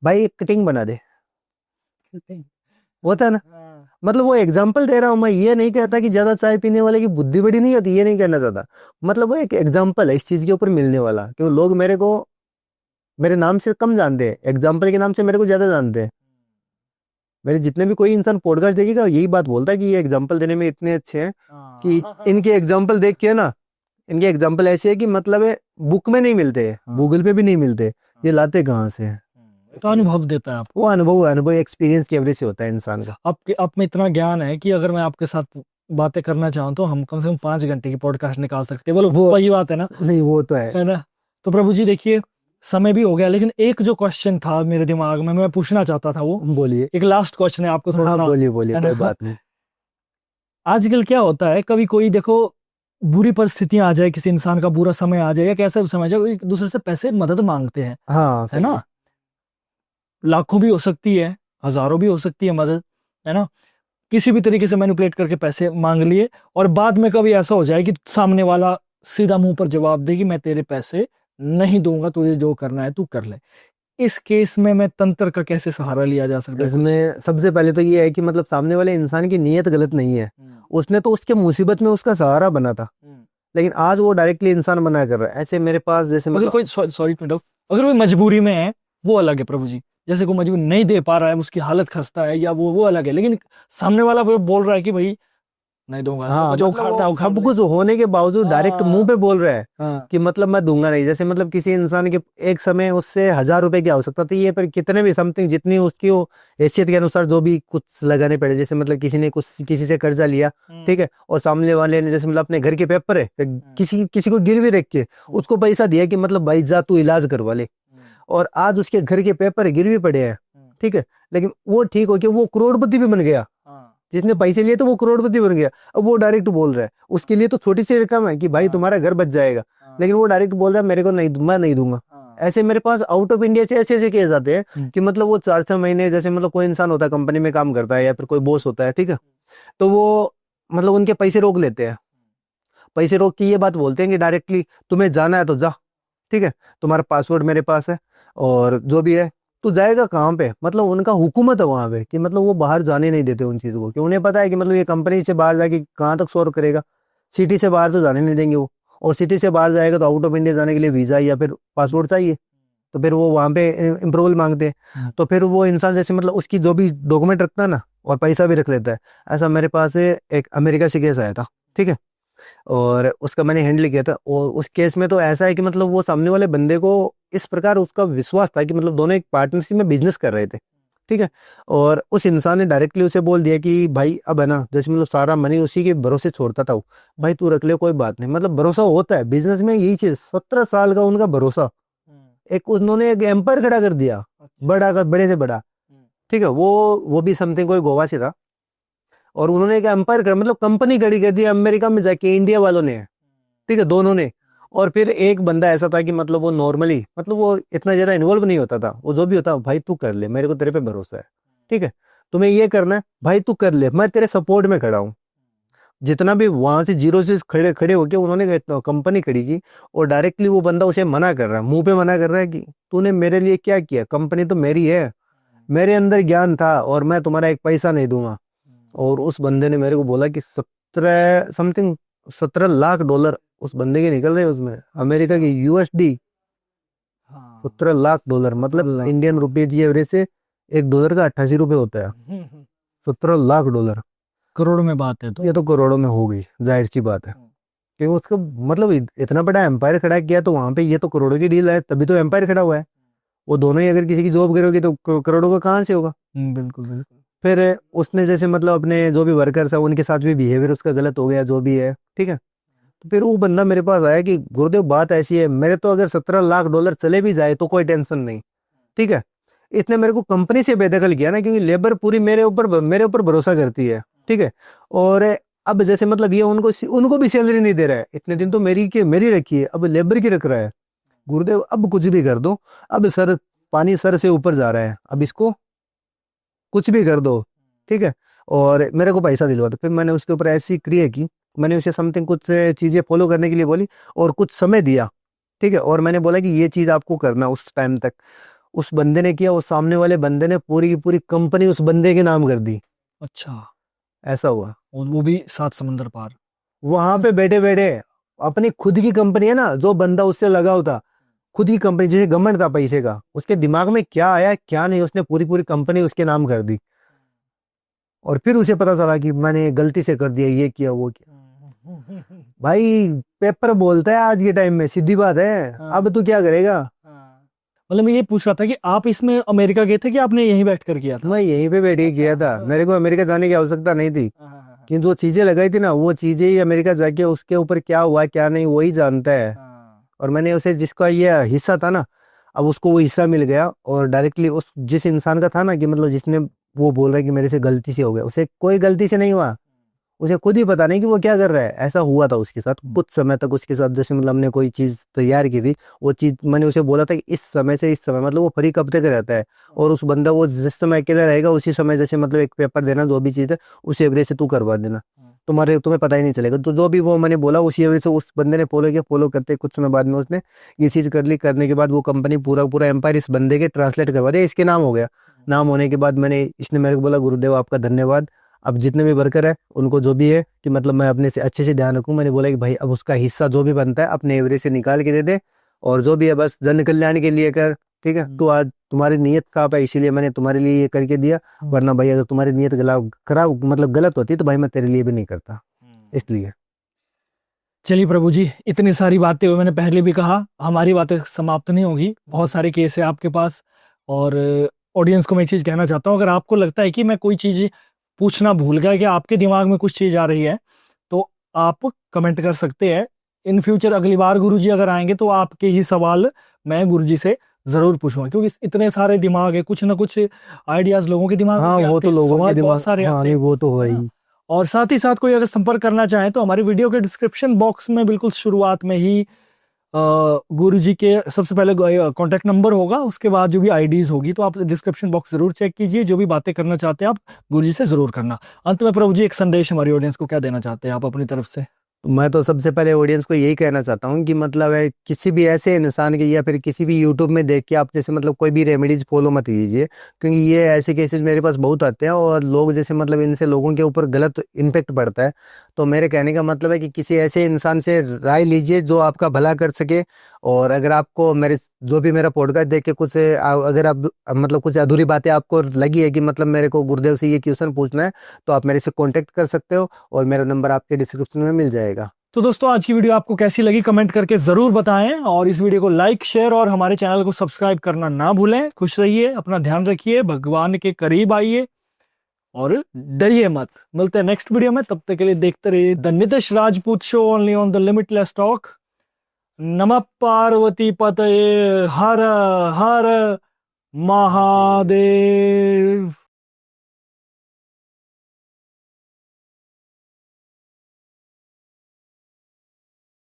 भाई एक कटिंग बना दे, होता है ना। मतलब वो एग्जाम्पल दे रहा हूं मैं, ये नहीं कहता कि ज्यादा चाय पीने वाले की बुद्धि बड़ी नहीं होती, ये नहीं कहना चाहता। मतलब वो एक एग्जाम्पल है इस चीज के ऊपर मिलने वाला, कि लोग मेरे को मेरे नाम से कम जानते हैं, एग्जाम्पल के नाम से मेरे को ज्यादा जानते हैं। मेरे जितने भी कोई इंसान पॉडकास्ट देखेगा यही बात बोलता है कि ये एग्जाम्पल देने में इतने अच्छे हैं कि इनके एग्जाम्पल देख के ना, इनके एग्जाम्पल ऐसे है कि मतलब है बुक में नहीं मिलते, गूगल पे भी नहीं मिलते, ये लाते कहाँ से हैं? तो अनुभव देता है आपको। वो अनुभव एक्सपीरियंस की वजह से होता है इंसान का। आपके आप में इतना ज्ञान है कि अगर मैं आपके साथ बातें करना चाहूँ तो हम कम से कम 5 घंटे की पॉडकास्ट निकाल सकते हैं। बोलो वो वही बात है ना। नहीं वो तो है ना। तो प्रभु जी देखिए, समय भी हो गया, लेकिन एक जो क्वेश्चन था मेरे दिमाग में, मैं पूछना चाहता था, वो बोलिए। एक लास्ट क्वेश्चन है आपको थोड़ा सा। बोलिए बोलिए, कोई बात नहीं। आजकल क्या होता है, कभी कोई देखो बुरी परिस्थितियां आ जाए, किसी इंसान का बुरा समय आ जाए या कैसा भी समय आ जाए, एक दूसरे से पैसे मदद मांगते हैं, हाँ है ना। लाखों भी हो सकती है, हजारों भी हो सकती है मदद, है ना। किसी भी तरीके से मैनिपुलेट करके पैसे मांग लिए, और बाद में कभी ऐसा हो जाए कि सामने वाला सीधा मुंह पर जवाब दे कि मैं तेरे पैसे नहीं दूंगा, तुझे जो करना है तू कर ले। इस केस में मैं तंत्र का कैसे सहारा लिया जा सकता है? इसमें सबसे पहले तो ये है कि मतलब सामने वाले इंसान की नीयत गलत नहीं है, उसने तो उसके मुसीबत में उसका सहारा बना था, लेकिन आज वो डायरेक्टली इंसान मना कर रहा है। ऐसे मेरे पास जैसे अगर मतलब कोई सॉरी अगर कोई मजबूरी में है, वो अलग है प्रभु जी। जैसे कोई मजबूरी नहीं दे पा रहा है, उसकी हालत खस्ता है, या वो अलग है, लेकिन सामने वाला वो बोल रहा है कि भाई नहीं दूंगा, हाँ, जो मतलब उखाड़ता है वो उखाड़ सब ले। कुछ होने के बावजूद डायरेक्ट मुंह पे बोल रहा है हाँ। कि मतलब मैं दूंगा नहीं। जैसे मतलब किसी इंसान के एक समय उससे 1000 रुपए की आवश्यकता थी, ये पर कितने भी समथिंग जितनी उसकी वो हैसियत के अनुसार जो भी कुछ लगाने पड़े, जैसे मतलब किसी ने कुछ किसी से कर्जा लिया, ठीक है, और सामने वाले ने जैसे मतलब अपने घर के पेपर है किसी किसी को गिरवी रख के उसको पैसा दिया कि मतलब भाई जा तू इलाज करवा ले, और आज उसके घर के पेपर गिरवी पड़े हैं, ठीक है, लेकिन वो ठीक हो के वो करोड़पति भी बन गया। जिसने पैसे लिए तो वो करोड़पति बन गया। अब वो डायरेक्ट बोल रहा है, उसके लिए तो छोटी सी रकम है कि भाई तुम्हारा घर बच जाएगा, लेकिन वो डायरेक्ट बोल रहा है मेरे को नहीं, मैं नहीं दूंगा। ऐसे मेरे पास आउट ऑफ इंडिया से ऐसे ऐसे केस आते हैं कि मतलब वो 4-6 महीने, जैसे मतलब कोई इंसान होता है कंपनी में काम करता है या फिर कोई बॉस होता है, ठीक है, तो वो मतलब उनके पैसे रोक लेते हैं। पैसे रोक के ये बात बोलते हैं कि डायरेक्टली तुम्हें जाना है तो जा, ठीक है, तुम्हारा पासवर्ड मेरे पास है और जो भी है, तू जाएगा कहाँ पे, मतलब उनका हुकूमत है वहां पे कि मतलब वो बाहर जाने नहीं देते उन चीजों को, कि उन्हें पता है कि मतलब ये कंपनी से बाहर जाके कहाँ तक शोर करेगा। सिटी से बाहर तो जाने नहीं देंगे वो, और सिटी से बाहर जाएगा तो आउट ऑफ इंडिया जाने के लिए वीजा या फिर पासपोर्ट चाहिए, तो फिर वो वहां पे अप्रूवल मांगते हैं। तो फिर वो इंसान जैसे मतलब उसकी जो भी डॉक्यूमेंट रखता है ना, और पैसा भी रख लेता है। ऐसा मेरे पास एक अमेरिका से केस आया था, ठीक है, और उसका मैंने हैंडल किया था, और उस केस में तो ऐसा है कि मतलब वो सामने वाले बंदे को इस प्रकार उसका विश्वास था कि मतलब दोनों एक पार्टनरशिप में बिजनेस कर रहे थे, ठीक है, और उस इंसान ने डायरेक्टली उसे बोल दिया कि भाई अब है ना, जैसे मतलब सारा मनी उसी के भरोसे छोड़ता था वो, भाई तू रख ले कोई बात नहीं, मतलब भरोसा होता है बिजनेस में, यही चीज 17 साल का उनका भरोसा, एक उन्होंने एक एम्पायर खड़ा कर दिया, बड़ा का बड़े से बड़ा, ठीक है, वो भी समथिंग कोई गोवा से था, और उन्होंने एक एम्पायर कर मतलब कंपनी खड़ी कर दी अमेरिका में जाके, इंडिया वालों ने, ठीक है, दोनों ने। और फिर एक बंदा ऐसा था कि मतलब वो नॉर्मली मतलब वो इतना ज्यादा इन्वॉल्व नहीं होता था, वो जो भी होता भाई तू कर ले, मेरे को तेरे पे भरोसा है, ठीक है, तुम्हें ये करना है भाई तू कर ले, मैं तेरे सपोर्ट में खड़ा हूँ। जितना भी वहां से जीरो से खड़े खड़े होके उन्होंने कंपनी खड़ी की, और डायरेक्टली वो बंदा उसे मना कर रहा है, मुंह पे मना कर रहा है कि तूने मेरे लिए क्या किया, कंपनी तो मेरी है, मेरे अंदर ज्ञान था और मैं तुम्हारा एक पैसा नहीं दूंगा। और उस बंदे ने मेरे को बोला कि 17 लाख डॉलर उस बंदे के निकल रहे उसमें, अमेरिका की यूएसडी, 17 लाख डॉलर, मतलब इंडियन रुपये की एवरेज से $1 का 88 रुपये होता है। 17 लाख डॉलर करोड़ में बात है तो ये तो करोड़ों में हो गई, जाहिर सी बात है क्योंकि उसको मतलब इतना बड़ा एम्पायर खड़ा किया, तो वहां पे ये तो करोड़ों की डील है, तभी तो एम्पायर खड़ा हुआ है। वो दोनों ही अगर किसी की जॉब करोगे तो करोड़ों का कहाँ से होगा। बिल्कुल बिल्कुल। फिर उसने जैसे मतलब अपने जो भी वर्कर्स है उनके साथ भी बिहेवियर उसका गलत हो गया, जो भी है, ठीक है। तो फिर वो बंदा मेरे पास आया कि गुरुदेव बात ऐसी है, मेरे तो अगर $17 लाख चले भी जाए तो कोई टेंशन नहीं, ठीक है। इसने मेरे को कंपनी से बेदखल किया ना, क्योंकि लेबर पूरी मेरे ऊपर भरोसा करती है, ठीक है। और अब जैसे मतलब ये उनको भी सैलरी नहीं दे रहा है, इतने दिन तो मेरी रखी है, अब लेबर की रख रहा है। गुरुदेव अब कुछ भी कर दो, अब सर पानी सर से ऊपर जा रहा है, अब इसको कुछ भी कर दो, ठीक है, और मेरे को पैसा दिलवा दो। फिर मैंने उसके ऊपर ऐसी क्रिया की, मैंने उसे समथिंग कुछ चीजें फॉलो करने के लिए बोली और कुछ समय दिया, ठीक है। और मैंने बोला कि ये चीज आपको करना उस टाइम तक। उस बंदे ने किया, उस सामने वाले बंदे ने पूरी की पूरी कंपनी उस बंदे के नाम कर दी। अच्छा, ऐसा हुआ। और वो भी 7 समंदर पार। वहां पे बैठे बैठे अपनी खुद की कंपनी है ना, जो बंदा उससे लगा होता, खुद की कंपनी, जैसे गवर्नमेंट था पैसे का, उसके दिमाग में क्या आया क्या नहीं, उसने पूरी पूरी कंपनी उसके नाम कर दी। और फिर उसे पता चला कि मैंने गलती से कर दिया, ये किया वो किया। भाई पेपर बोलता है आज के टाइम में, सीधी बात है। अब तू क्या करेगा। मतलब मैं ये पूछ रहा था कि आप इसमें अमेरिका गए थे कि आपने यहीं बैठ कर किया था? मैं यहीं पे बैठ के किया था, मेरे को अमेरिका जाने की आवश्यकता नहीं थी, किंतु वो चीजें लगाई थी ना, वो चीजें ही अमेरिका जाके उसके ऊपर क्या हुआ क्या नहीं वही जानता है। और मैंने उसे जिसका ये हिस्सा था ना, अब उसको वो हिस्सा मिल गया, और डायरेक्टली उस जिस इंसान का था ना कि मतलब जिसने, वो बोल रहा है कि मेरे से गलती से हो गया, उसे कोई गलती से नहीं हुआ, उसे खुद ही पता नहीं कि वो क्या कर रहा है। ऐसा हुआ था उसके साथ कुछ समय तक, उसके साथ जैसे मतलब हमने कोई चीज तैयार की थी, वो चीज मैंने उसे बोला था कि इस समय से इस समय, मतलब वो फ्री कब तक रहता है, और उस बंदा वो जिस समय अकेला रहेगा उसी समय जैसे मतलब एक पेपर देना, जो भी चीज है उसी एवरेज से तू करवा देना, तुम्हें पता ही नहीं चलेगा। तो जो भी वो मैंने बोला उसी एवरेज से उस बंदे ने फॉलो किया, फॉलो करते कुछ समय बाद में उसने ये चीज कर ली। करने के बाद वो कंपनी पूरा पूरा एम्पायर इस बंदे के ट्रांसलेट करवा दिया, इसके नाम हो गया। नाम होने के बाद इसने मेरे को बोला गुरुदेव आपका धन्यवाद, अब जितने भी वर्कर है उनको जो भी है कि मतलब मैं अपने से अच्छे से ध्यान रखूं। मैंने बोला कि भाई अब उसका हिस्सा जो भी बनता है अपने एवरेज से निकाल के दे दे, और जो भी है बस जन कल्याण के लिए कर, ठीक है। तो आज तुम्हारी नीयत साफ है, इसीलिए मैंने तुम्हारे लिए ये करके दिया, वरना भाई अगर तुम्हारी नीयत खराब मतलब गलत होती तो भाई मैं तेरे लिए भी नहीं करता, इसलिए। चलिए प्रभु जी, इतनी सारी बातें हुई, मैंने पहले भी कहा हमारी बातें समाप्त नहीं होगी, बहुत सारे केस है आपके पास। और ऑडियंस को मैं एक चीज कहना चाहता हूँ, अगर आपको लगता है कि मैं कोई चीज पूछना भूल गया, कि आपके दिमाग में कुछ चीज आ रही है, तो आप कमेंट कर सकते हैं। इन फ्यूचर अगली बार गुरुजी अगर आएंगे तो आपके ही सवाल मैं गुरुजी से जरूर पूछूंगा, क्योंकि इतने सारे दिमाग है, कुछ ना कुछ आइडियाज लोगों के दिमाग हाँ में वो आते तो हैं, लोगों के सवाल बहुत दिमाग, सारे हाँ आते नहीं हैं, वो तो है है ना? ही। और साथ ही साथ कोई अगर संपर्क करना चाहे तो हमारी वीडियो के डिस्क्रिप्शन बॉक्स में बिल्कुल शुरुआत में ही गुरु जी के सबसे पहले कॉन्टैक्ट नंबर होगा, उसके बाद जो भी आईडीज होगी, तो आप डिस्क्रिप्शन बॉक्स जरूर चेक कीजिए। जो भी बातें करना चाहते हैं आप गुरु जी से जरूर करना। अंत में प्रभु जी एक संदेश हमारी ऑडियंस को क्या देना चाहते हैं आप अपनी तरफ से? मैं तो सबसे पहले ऑडियंस को यही कहना चाहता हूँ कि मतलब है किसी भी ऐसे इंसान के या फिर किसी भी यूट्यूब में देख के आप जैसे मतलब कोई भी रेमेडीज फॉलो मत कीजिए, क्योंकि ये ऐसे केसेस मेरे पास बहुत आते हैं और लोग जैसे मतलब इनसे लोगों के ऊपर गलत इम्पेक्ट पड़ता है। तो मेरे कहने का मतलब है कि किसी ऐसे इंसान से राय लीजिए जो आपका भला कर सके। और अगर आपको जो भी मेरा पॉडकास्ट देख के कुछ अगर आप मतलब कुछ अधूरी बातें आपको लगी है कि मतलब मेरे को गुरुदेव से ये क्वेश्चन पूछना है, तो आप मेरे से कांटेक्ट कर सकते हो, और मेरा नंबर आपके डिस्क्रिप्शन में मिल जाएगा। तो दोस्तों आज की वीडियो आपको कैसी लगी कमेंट करके जरूर बताएं, और इस वीडियो को लाइक शेयर और हमारे चैनल को सब्सक्राइब करना ना भूलें। खुश रहिए, अपना ध्यान रखिए, भगवान के करीब आइए और डरिए मत। मिलते हैं नेक्स्ट वीडियो में, तब तक के लिए देखते रहिए the Nitish Rajput show, only on the limitless talk. नमः पार्वती पतये, हर हर महादेव।